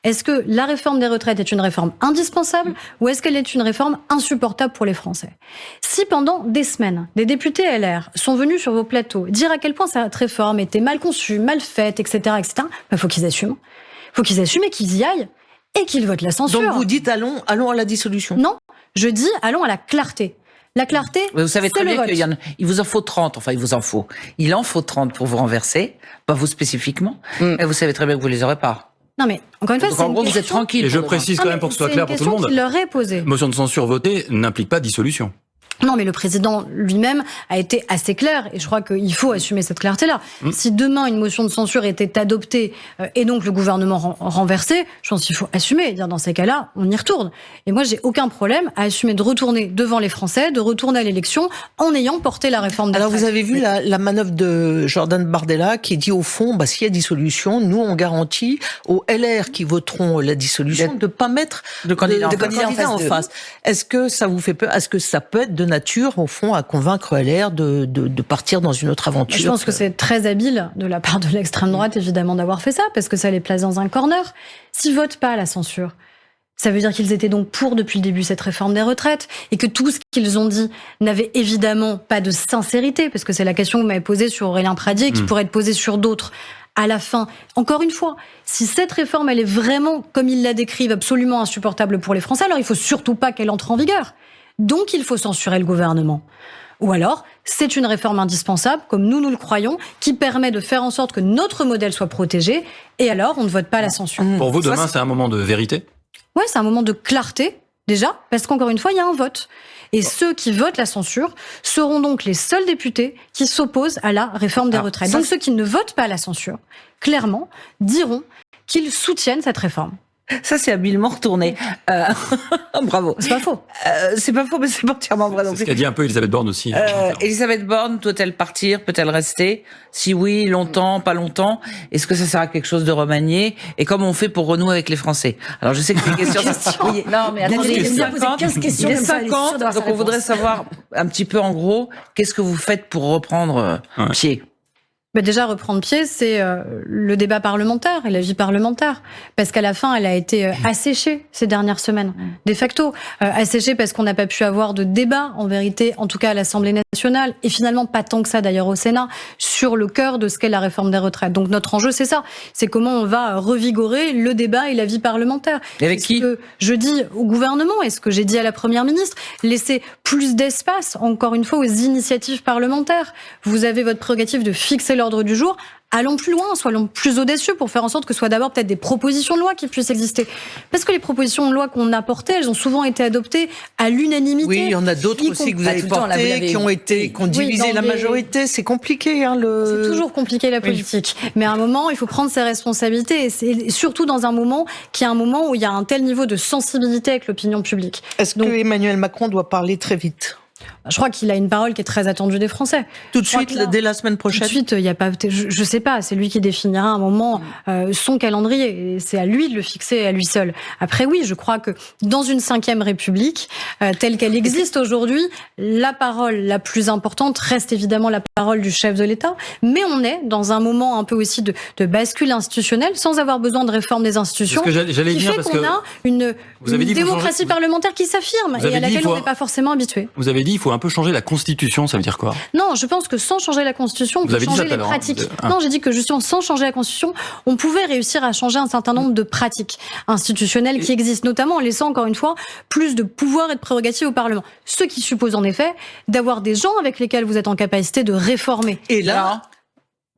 Est-ce que la réforme des retraites est une réforme indispensable ou est-ce qu'elle est une réforme insupportable pour les Français? Si pendant des semaines, des députés LR sont venus sur vos plateaux dire à quel point cette réforme était mal conçue, mal faite, etc., faut qu'ils assument. Faut qu'ils assument et qu'ils y aillent et qu'ils votent la censure. Donc vous dites allons à la dissolution? Non, je dis allons à la clarté. La clarté, vous savez très bien qu'il vous en faut 30, il en faut 30 pour vous renverser, pas vous spécifiquement, et vous savez très bien que vous les aurez pas. Non mais, encore une fois, donc, en gros, vous êtes tranquille. Et je précise quand même pour que ce soit clair pour tout le monde. C'est une question qui leur est posée. Motion de censure votée n'implique pas dissolution. Non, mais le président lui-même a été assez clair, et je crois qu'il faut assumer cette clarté-là. Si demain une motion de censure était adoptée et donc le gouvernement renversé, je pense qu'il faut assumer et dire dans ces cas-là, on y retourne. Et moi, j'ai aucun problème à assumer de retourner devant les Français, de retourner à l'élection en ayant porté la réforme des retraites. Alors vous avez vu la manœuvre de Jordan Bardella qui dit au fond, s'il y a dissolution, nous on garantit aux LR qui voteront la dissolution de ne pas mettre de candidats en face. Est-ce que ça vous fait peur? Est-ce que ça peut être de nature, au fond, à convaincre LR de partir dans une autre aventure? Je pense que c'est très habile de la part de l'extrême droite, évidemment, d'avoir fait ça, parce que ça les place dans un corner. S'ils votent pas la censure, Ça veut dire qu'ils étaient donc pour depuis le début cette réforme des retraites et que tout ce qu'ils ont dit n'avait évidemment pas de sincérité, parce que c'est la question que vous m'avez posée sur Aurélien Pradier et qui pourrait être posée sur d'autres. À la fin, encore une fois, si cette réforme, elle est vraiment, comme ils la décrivent, absolument insupportable pour les Français, alors il faut surtout pas qu'elle entre en vigueur. Donc il faut censurer le gouvernement. Ou alors, c'est une réforme indispensable, comme nous le croyons, qui permet de faire en sorte que notre modèle soit protégé, et alors on ne vote pas la censure. Pour vous, demain, c'est un moment de vérité ? Ouais, c'est un moment de clarté, déjà, parce qu'encore une fois, il y a un vote. Et ceux qui votent la censure seront donc les seuls députés qui s'opposent à la réforme des retraites. Donc ceux qui ne votent pas la censure, clairement, diront qu'ils soutiennent cette réforme. Ça, c'est habilement retourné. Bravo. C'est pas faux. C'est pas faux, mais c'est pas entièrement vrai. C'est ce qu'a dit un peu Elisabeth Borne aussi. Elisabeth Borne, doit-elle partir? Peut-elle rester? Si oui, longtemps, pas longtemps? Est-ce que ça sert à quelque chose de remanié? Et comment on fait pour renouer avec les Français? Alors, je sais que c'est une question... Non, mais attendez, il est 50, donc on voudrait savoir un petit peu, en gros, qu'est-ce que vous faites pour reprendre pied? Mais déjà, reprendre pied, c'est le débat parlementaire et la vie parlementaire. Parce qu'à la fin, elle a été asséchée ces dernières semaines, de facto. Asséchée parce qu'on n'a pas pu avoir de débat, en vérité, en tout cas à l'Assemblée nationale, et finalement pas tant que ça d'ailleurs au Sénat, sur le cœur de ce qu'est la réforme des retraites. Donc notre enjeu, c'est ça. C'est comment on va revigorer le débat et la vie parlementaire. Et avec qui ? Ce que je dis au gouvernement, et ce que j'ai dit à la Première ministre, laisser plus d'espace, encore une fois, aux initiatives parlementaires. Vous avez votre prérogative de fixer l'ordre du jour. Allons plus loin, soyons plus audacieux pour faire en sorte que ce soit d'abord peut-être des propositions de loi qui puissent exister. Parce que les propositions de loi qu'on a portées, elles ont souvent été adoptées à l'unanimité. Oui, il y en a d'autres aussi que vous avez portées, qui ont divisé la majorité. C'est compliqué, C'est toujours compliqué, la politique. Oui. Mais à un moment, il faut prendre ses responsabilités. Et surtout dans un moment qui est un moment où il y a un tel niveau de sensibilité avec l'opinion publique. Est-ce que Emmanuel Macron doit parler très vite ? Je crois qu'il a une parole qui est très attendue des Français. Tout de suite, dès la semaine prochaine. Tout de suite, il y a pas. Je sais pas. C'est lui qui définira à un moment son calendrier. Et c'est à lui de le fixer, à lui seul. Après, oui, je crois que dans une 5e République telle qu'elle existe aujourd'hui, la parole la plus importante reste évidemment la parole du chef de l'État. Mais on est dans un moment un peu aussi de bascule institutionnelle, sans avoir besoin de réforme des institutions. Parce que j'allais qui dire fait qu'on a une démocratie parlementaire qui s'affirme et à laquelle on n'est pas forcément habitué. Vous avez dit il faut un peu changer la Constitution, ça veut dire quoi ? Non, je pense que sans changer la Constitution, on peut changer les pratiques. Non, j'ai dit que justement, sans changer la Constitution, on pouvait réussir à changer un certain nombre de pratiques institutionnelles qui existent, notamment en laissant, encore une fois, plus de pouvoir et de prérogatives au Parlement. Ce qui suppose en effet d'avoir des gens avec lesquels vous êtes en capacité de réformer. Et là...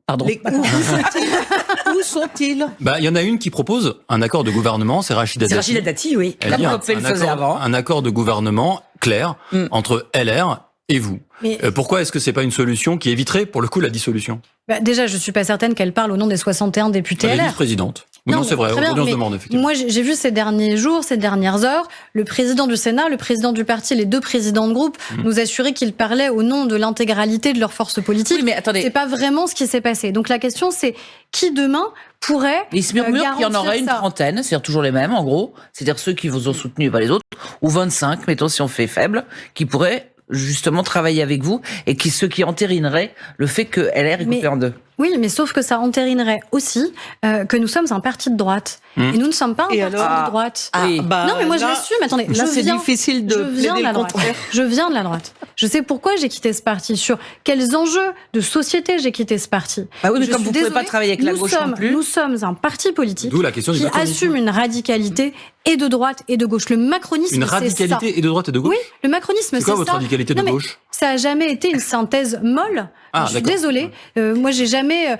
Pardon. Où sont-ils ? Il y en a une qui propose un accord de gouvernement, c'est Rachida Dati. C'est Rachida Dati, oui. Elle dit un accord de gouvernement clair entre LR et vous. Mais pourquoi est-ce que c'est pas une solution qui éviterait, pour le coup, la dissolution ? Déjà, je suis pas certaine qu'elle parle au nom des 61 députés LR. Elle est vice-présidente. Oui, non, c'est vrai, aujourd'hui on se demande effectivement. Moi, j'ai vu ces derniers jours, ces dernières heures, le président du Sénat, le président du parti, les deux présidents de groupe nous assuraient qu'ils parlaient au nom de l'intégralité de leur force politique. Oui, mais attendez. C'est pas vraiment ce qui s'est passé. Donc la question, c'est qui demain pourrait il se murmure qu'il y en aura une trentaine, c'est-à-dire toujours les mêmes, en gros. C'est-à-dire ceux qui vous ont soutenu, pas les autres. Ou 25, mettons, si on fait faible, qui pourraient justement travailler avec vous et ceux qui entérineraient le fait que LR est coupé en deux. Oui, mais sauf que ça entérinerait aussi que nous sommes un parti de droite. Et nous ne sommes pas un parti de droite. Non, mais moi je l'assume. Attendez, c'est difficile de plaider le contraire. Je viens de la droite. Je sais pourquoi j'ai quitté ce parti, sur quels enjeux de société j'ai quitté ce parti. Oui, mais comme vous ne pouvez pas travailler avec la gauche non plus. Nous sommes un parti politique qui assume une radicalité et de droite et de gauche. Le macronisme, une radicalité et de droite et de gauche. Oui, le macronisme, c'est quoi votre radicalité de gauche ? Ça a jamais été une synthèse molle. Je suis désolée. Moi, j'ai jamais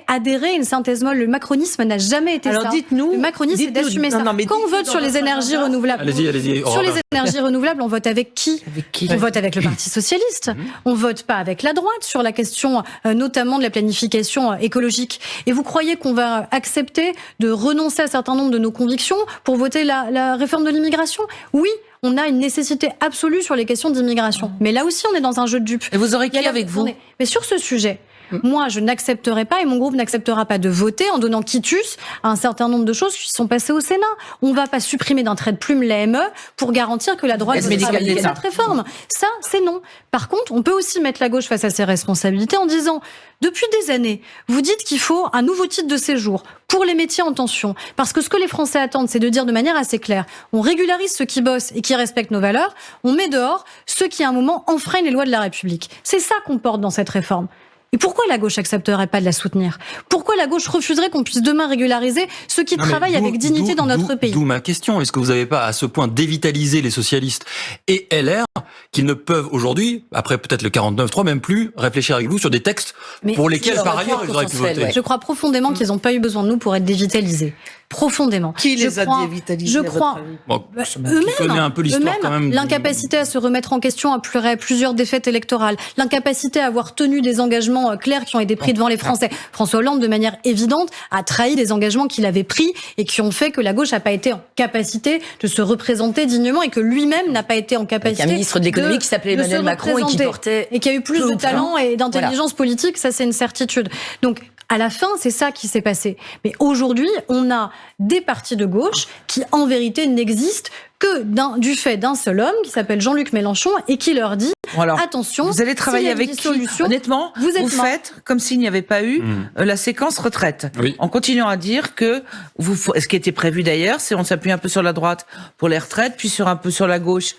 adhéré à une synthèse molle. Le macronisme n'a jamais été ça. Alors dites-nous. Le macronisme, c'est d'assumer ça. Quand on vote sur les énergies renouvelables, allez-y. Sur les énergies renouvelables, on vote avec qui ? On vote avec le Parti socialiste. On vote pas avec la droite sur la question, notamment de la planification écologique. Et vous croyez qu'on va accepter de renoncer à un certain nombre de nos convictions pour voter la réforme de l'immigration ? Oui. On a une nécessité absolue sur les questions d'immigration. Mais là aussi, on est dans un jeu de dupes. Et vous aurez qui avec vous ? Mais sur ce sujet, Moi, je n'accepterai pas et mon groupe n'acceptera pas de voter en donnant quitus à un certain nombre de choses qui sont passées au Sénat. On ne va pas supprimer d'un trait de plume l'AME pour garantir que la droite va travailler cette réforme. Ça, c'est non. Par contre, on peut aussi mettre la gauche face à ses responsabilités en disant, depuis des années, vous dites qu'il faut un nouveau titre de séjour pour les métiers en tension. Parce que ce que les Français attendent, c'est de dire de manière assez claire, on régularise ceux qui bossent et qui respectent nos valeurs, on met dehors ceux qui, à un moment, enfreignent les lois de la République. C'est ça qu'on porte dans cette réforme. Et pourquoi la gauche accepterait pas de la soutenir? Pourquoi la gauche refuserait qu'on puisse demain régulariser ceux qui travaillent avec dignité dans notre pays? D'où ma question. Est-ce que vous n'avez pas à ce point dévitalisé les socialistes et LR qu'ils ne peuvent aujourd'hui, après peut-être le 49.3, même plus réfléchir avec vous sur des textes pour lesquels par ailleurs ils auraient pu voter? Je crois profondément qu'ils n'ont pas eu besoin de nous pour être dévitalisés. Profondément. Qui les a dévitalisés? Je crois. Eux-mêmes. L'incapacité à se remettre en question après plusieurs défaites électorales. L'incapacité à avoir tenu des engagements clairs qui ont été pris devant les Français. François Hollande, de manière évidente, a trahi des engagements qu'il avait pris et qui ont fait que la gauche n'a pas été en capacité de se représenter dignement et que lui-même n'a pas été en capacité. Un ministre de l'économie qui s'appelait Emmanuel Macron et qui portait. Et qui a eu plus de talent et d'intelligence politique, ça c'est une certitude. Donc, à la fin, c'est ça qui s'est passé. Mais aujourd'hui, on a des partis de gauche qui, en vérité, n'existent que du fait d'un seul homme qui s'appelle Jean-Luc Mélenchon et qui leur dit attention, vous allez travailler avec qui? Honnêtement, vous faites comme s'il n'y avait pas eu la séquence retraite. Oui. En continuant à dire que ce qui était prévu d'ailleurs, c'est on s'appuie un peu sur la droite pour les retraites, puis un peu sur la gauche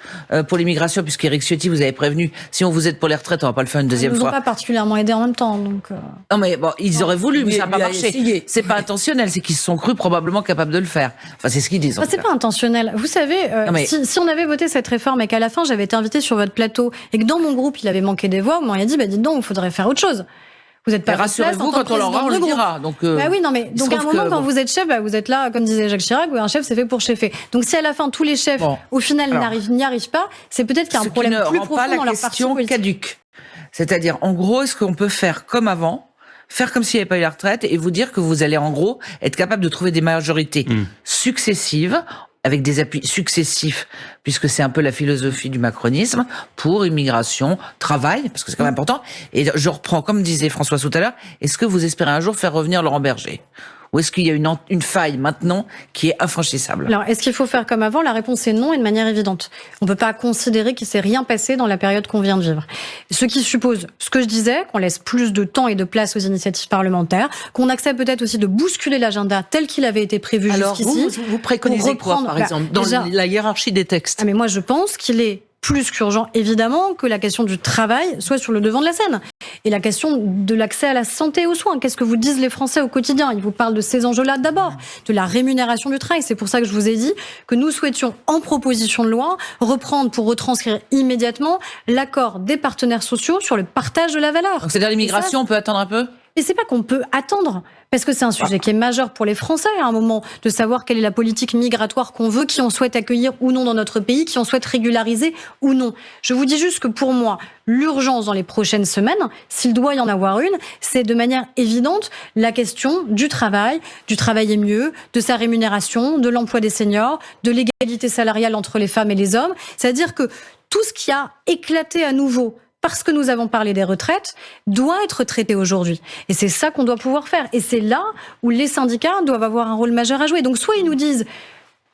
pour l'immigration, puisqu'Éric Ciotti vous avait prévenu, si on vous aide pour les retraites, on va pas le faire une deuxième fois. Ils nous ont pas particulièrement aidé en même temps, donc. Non mais bon, ils auraient voulu, mais ça n'a pas marché. C'est pas intentionnel, c'est qu'ils se sont crus probablement capables de le faire. Enfin, c'est ce qu'ils disent. C'est pas intentionnel. Vous savez, si on avait voté cette réforme et qu'à la fin j'avais été invité sur votre plateau et que dans mon groupe il avait manqué des voix, vous m'auriez dit dites donc, il faudrait faire autre chose. Vous êtes pas rassurez-vous, quand on l'aura, on le dira. Donc, oui, non, mais donc à un moment, quand vous êtes chef, vous êtes là, comme disait Jacques Chirac, un chef c'est fait pour cheffer. Donc si à la fin tous les chefs, au final, n'y arrivent pas, c'est peut-être qu'il y a un problème plus profond dans leur parti politique. Caduque. C'est-à-dire, en gros, est-ce qu'on peut faire comme avant? Faire comme s'il n'y avait pas eu la retraite et vous dire que vous allez en gros être capable de trouver des majorités successives avec des appuis successifs, puisque c'est un peu la philosophie du macronisme, pour immigration, travail, parce que c'est quand même important. Et je reprends, comme disait François tout à l'heure, est-ce que vous espérez un jour faire revenir Laurent Berger ? Ou est-ce qu'il y a une faille maintenant qui est infranchissable? Alors, est-ce qu'il faut faire comme avant? La réponse est non et de manière évidente. On ne peut pas considérer qu'il ne s'est rien passé dans la période qu'on vient de vivre. Ce qui suppose, ce que je disais, qu'on laisse plus de temps et de place aux initiatives parlementaires, qu'on accepte peut-être aussi de bousculer l'agenda tel qu'il avait été prévu jusqu'ici. Alors, vous préconisez quoi, par exemple, dans la hiérarchie des textes? Mais moi, je pense qu'il est plus qu'urgent, évidemment, que la question du travail soit sur le devant de la scène. Et la question de l'accès à la santé et aux soins. Qu'est-ce que vous disent les Français au quotidien? Ils vous parlent de ces enjeux-là d'abord, de la rémunération du travail. C'est pour ça que je vous ai dit que nous souhaitions, en proposition de loi, reprendre pour retranscrire immédiatement l'accord des partenaires sociaux sur le partage de la valeur. Donc c'est-à-dire l'immigration, on peut attendre un peu? Et c'est pas qu'on peut attendre, parce que c'est un sujet qui est majeur pour les Français à un moment, de savoir quelle est la politique migratoire qu'on veut, qui on souhaite accueillir ou non dans notre pays, qui on souhaite régulariser ou non. Je vous dis juste que pour moi, l'urgence dans les prochaines semaines, s'il doit y en avoir une, c'est de manière évidente la question du travail est mieux, de sa rémunération, de l'emploi des seniors, de l'égalité salariale entre les femmes et les hommes. C'est-à-dire que tout ce qui a éclaté à nouveau parce que nous avons parlé des retraites, doit être traité aujourd'hui. Et c'est ça qu'on doit pouvoir faire. Et c'est là où les syndicats doivent avoir un rôle majeur à jouer. Donc soit ils nous disent,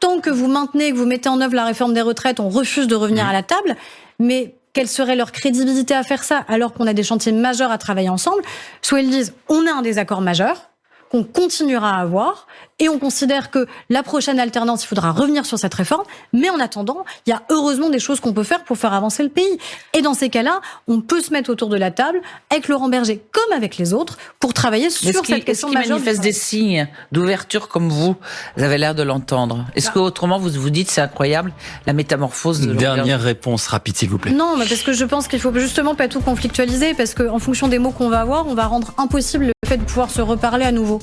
tant que vous maintenez, que vous mettez en œuvre la réforme des retraites, on refuse de revenir à la table, mais quelle serait leur crédibilité à faire ça alors qu'on a des chantiers majeurs à travailler ensemble? Soit ils disent, on a un désaccord majeur, qu'on continuera à avoir, et on considère que la prochaine alternance, il faudra revenir sur cette réforme, mais en attendant, il y a heureusement des choses qu'on peut faire pour faire avancer le pays. Et dans ces cas-là, on peut se mettre autour de la table, avec Laurent Berger, comme avec les autres, pour travailler sur cette question majeure. Est-ce qu'il manifeste des signes d'ouverture comme vous avez l'air de l'entendre? Est-ce qu'autrement, vous vous dites, c'est incroyable, la métamorphose de Laurent Berger? Dernière réponse rapide, s'il vous plaît. Non, mais parce que je pense qu'il faut justement pas tout conflictualiser, parce qu'en fonction des mots qu'on va avoir, on va rendre impossible le fait de pouvoir se reparler à nouveau.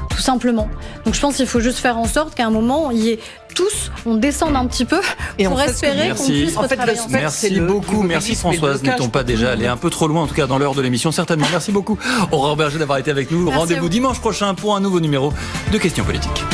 Tout simplement. Donc je pense qu'il faut juste faire en sorte qu'à un moment, il y ait tous, on descende un petit peu pour espérer qu'on puisse retravailler ensemble. Merci beaucoup. Merci Françoise. N'est-on pas déjà allé un peu trop loin, en tout cas dans l'heure de l'émission? Certainement. Merci beaucoup Aurore Berger d'avoir été avec nous. Rendez-vous dimanche prochain pour un nouveau numéro de Questions politiques.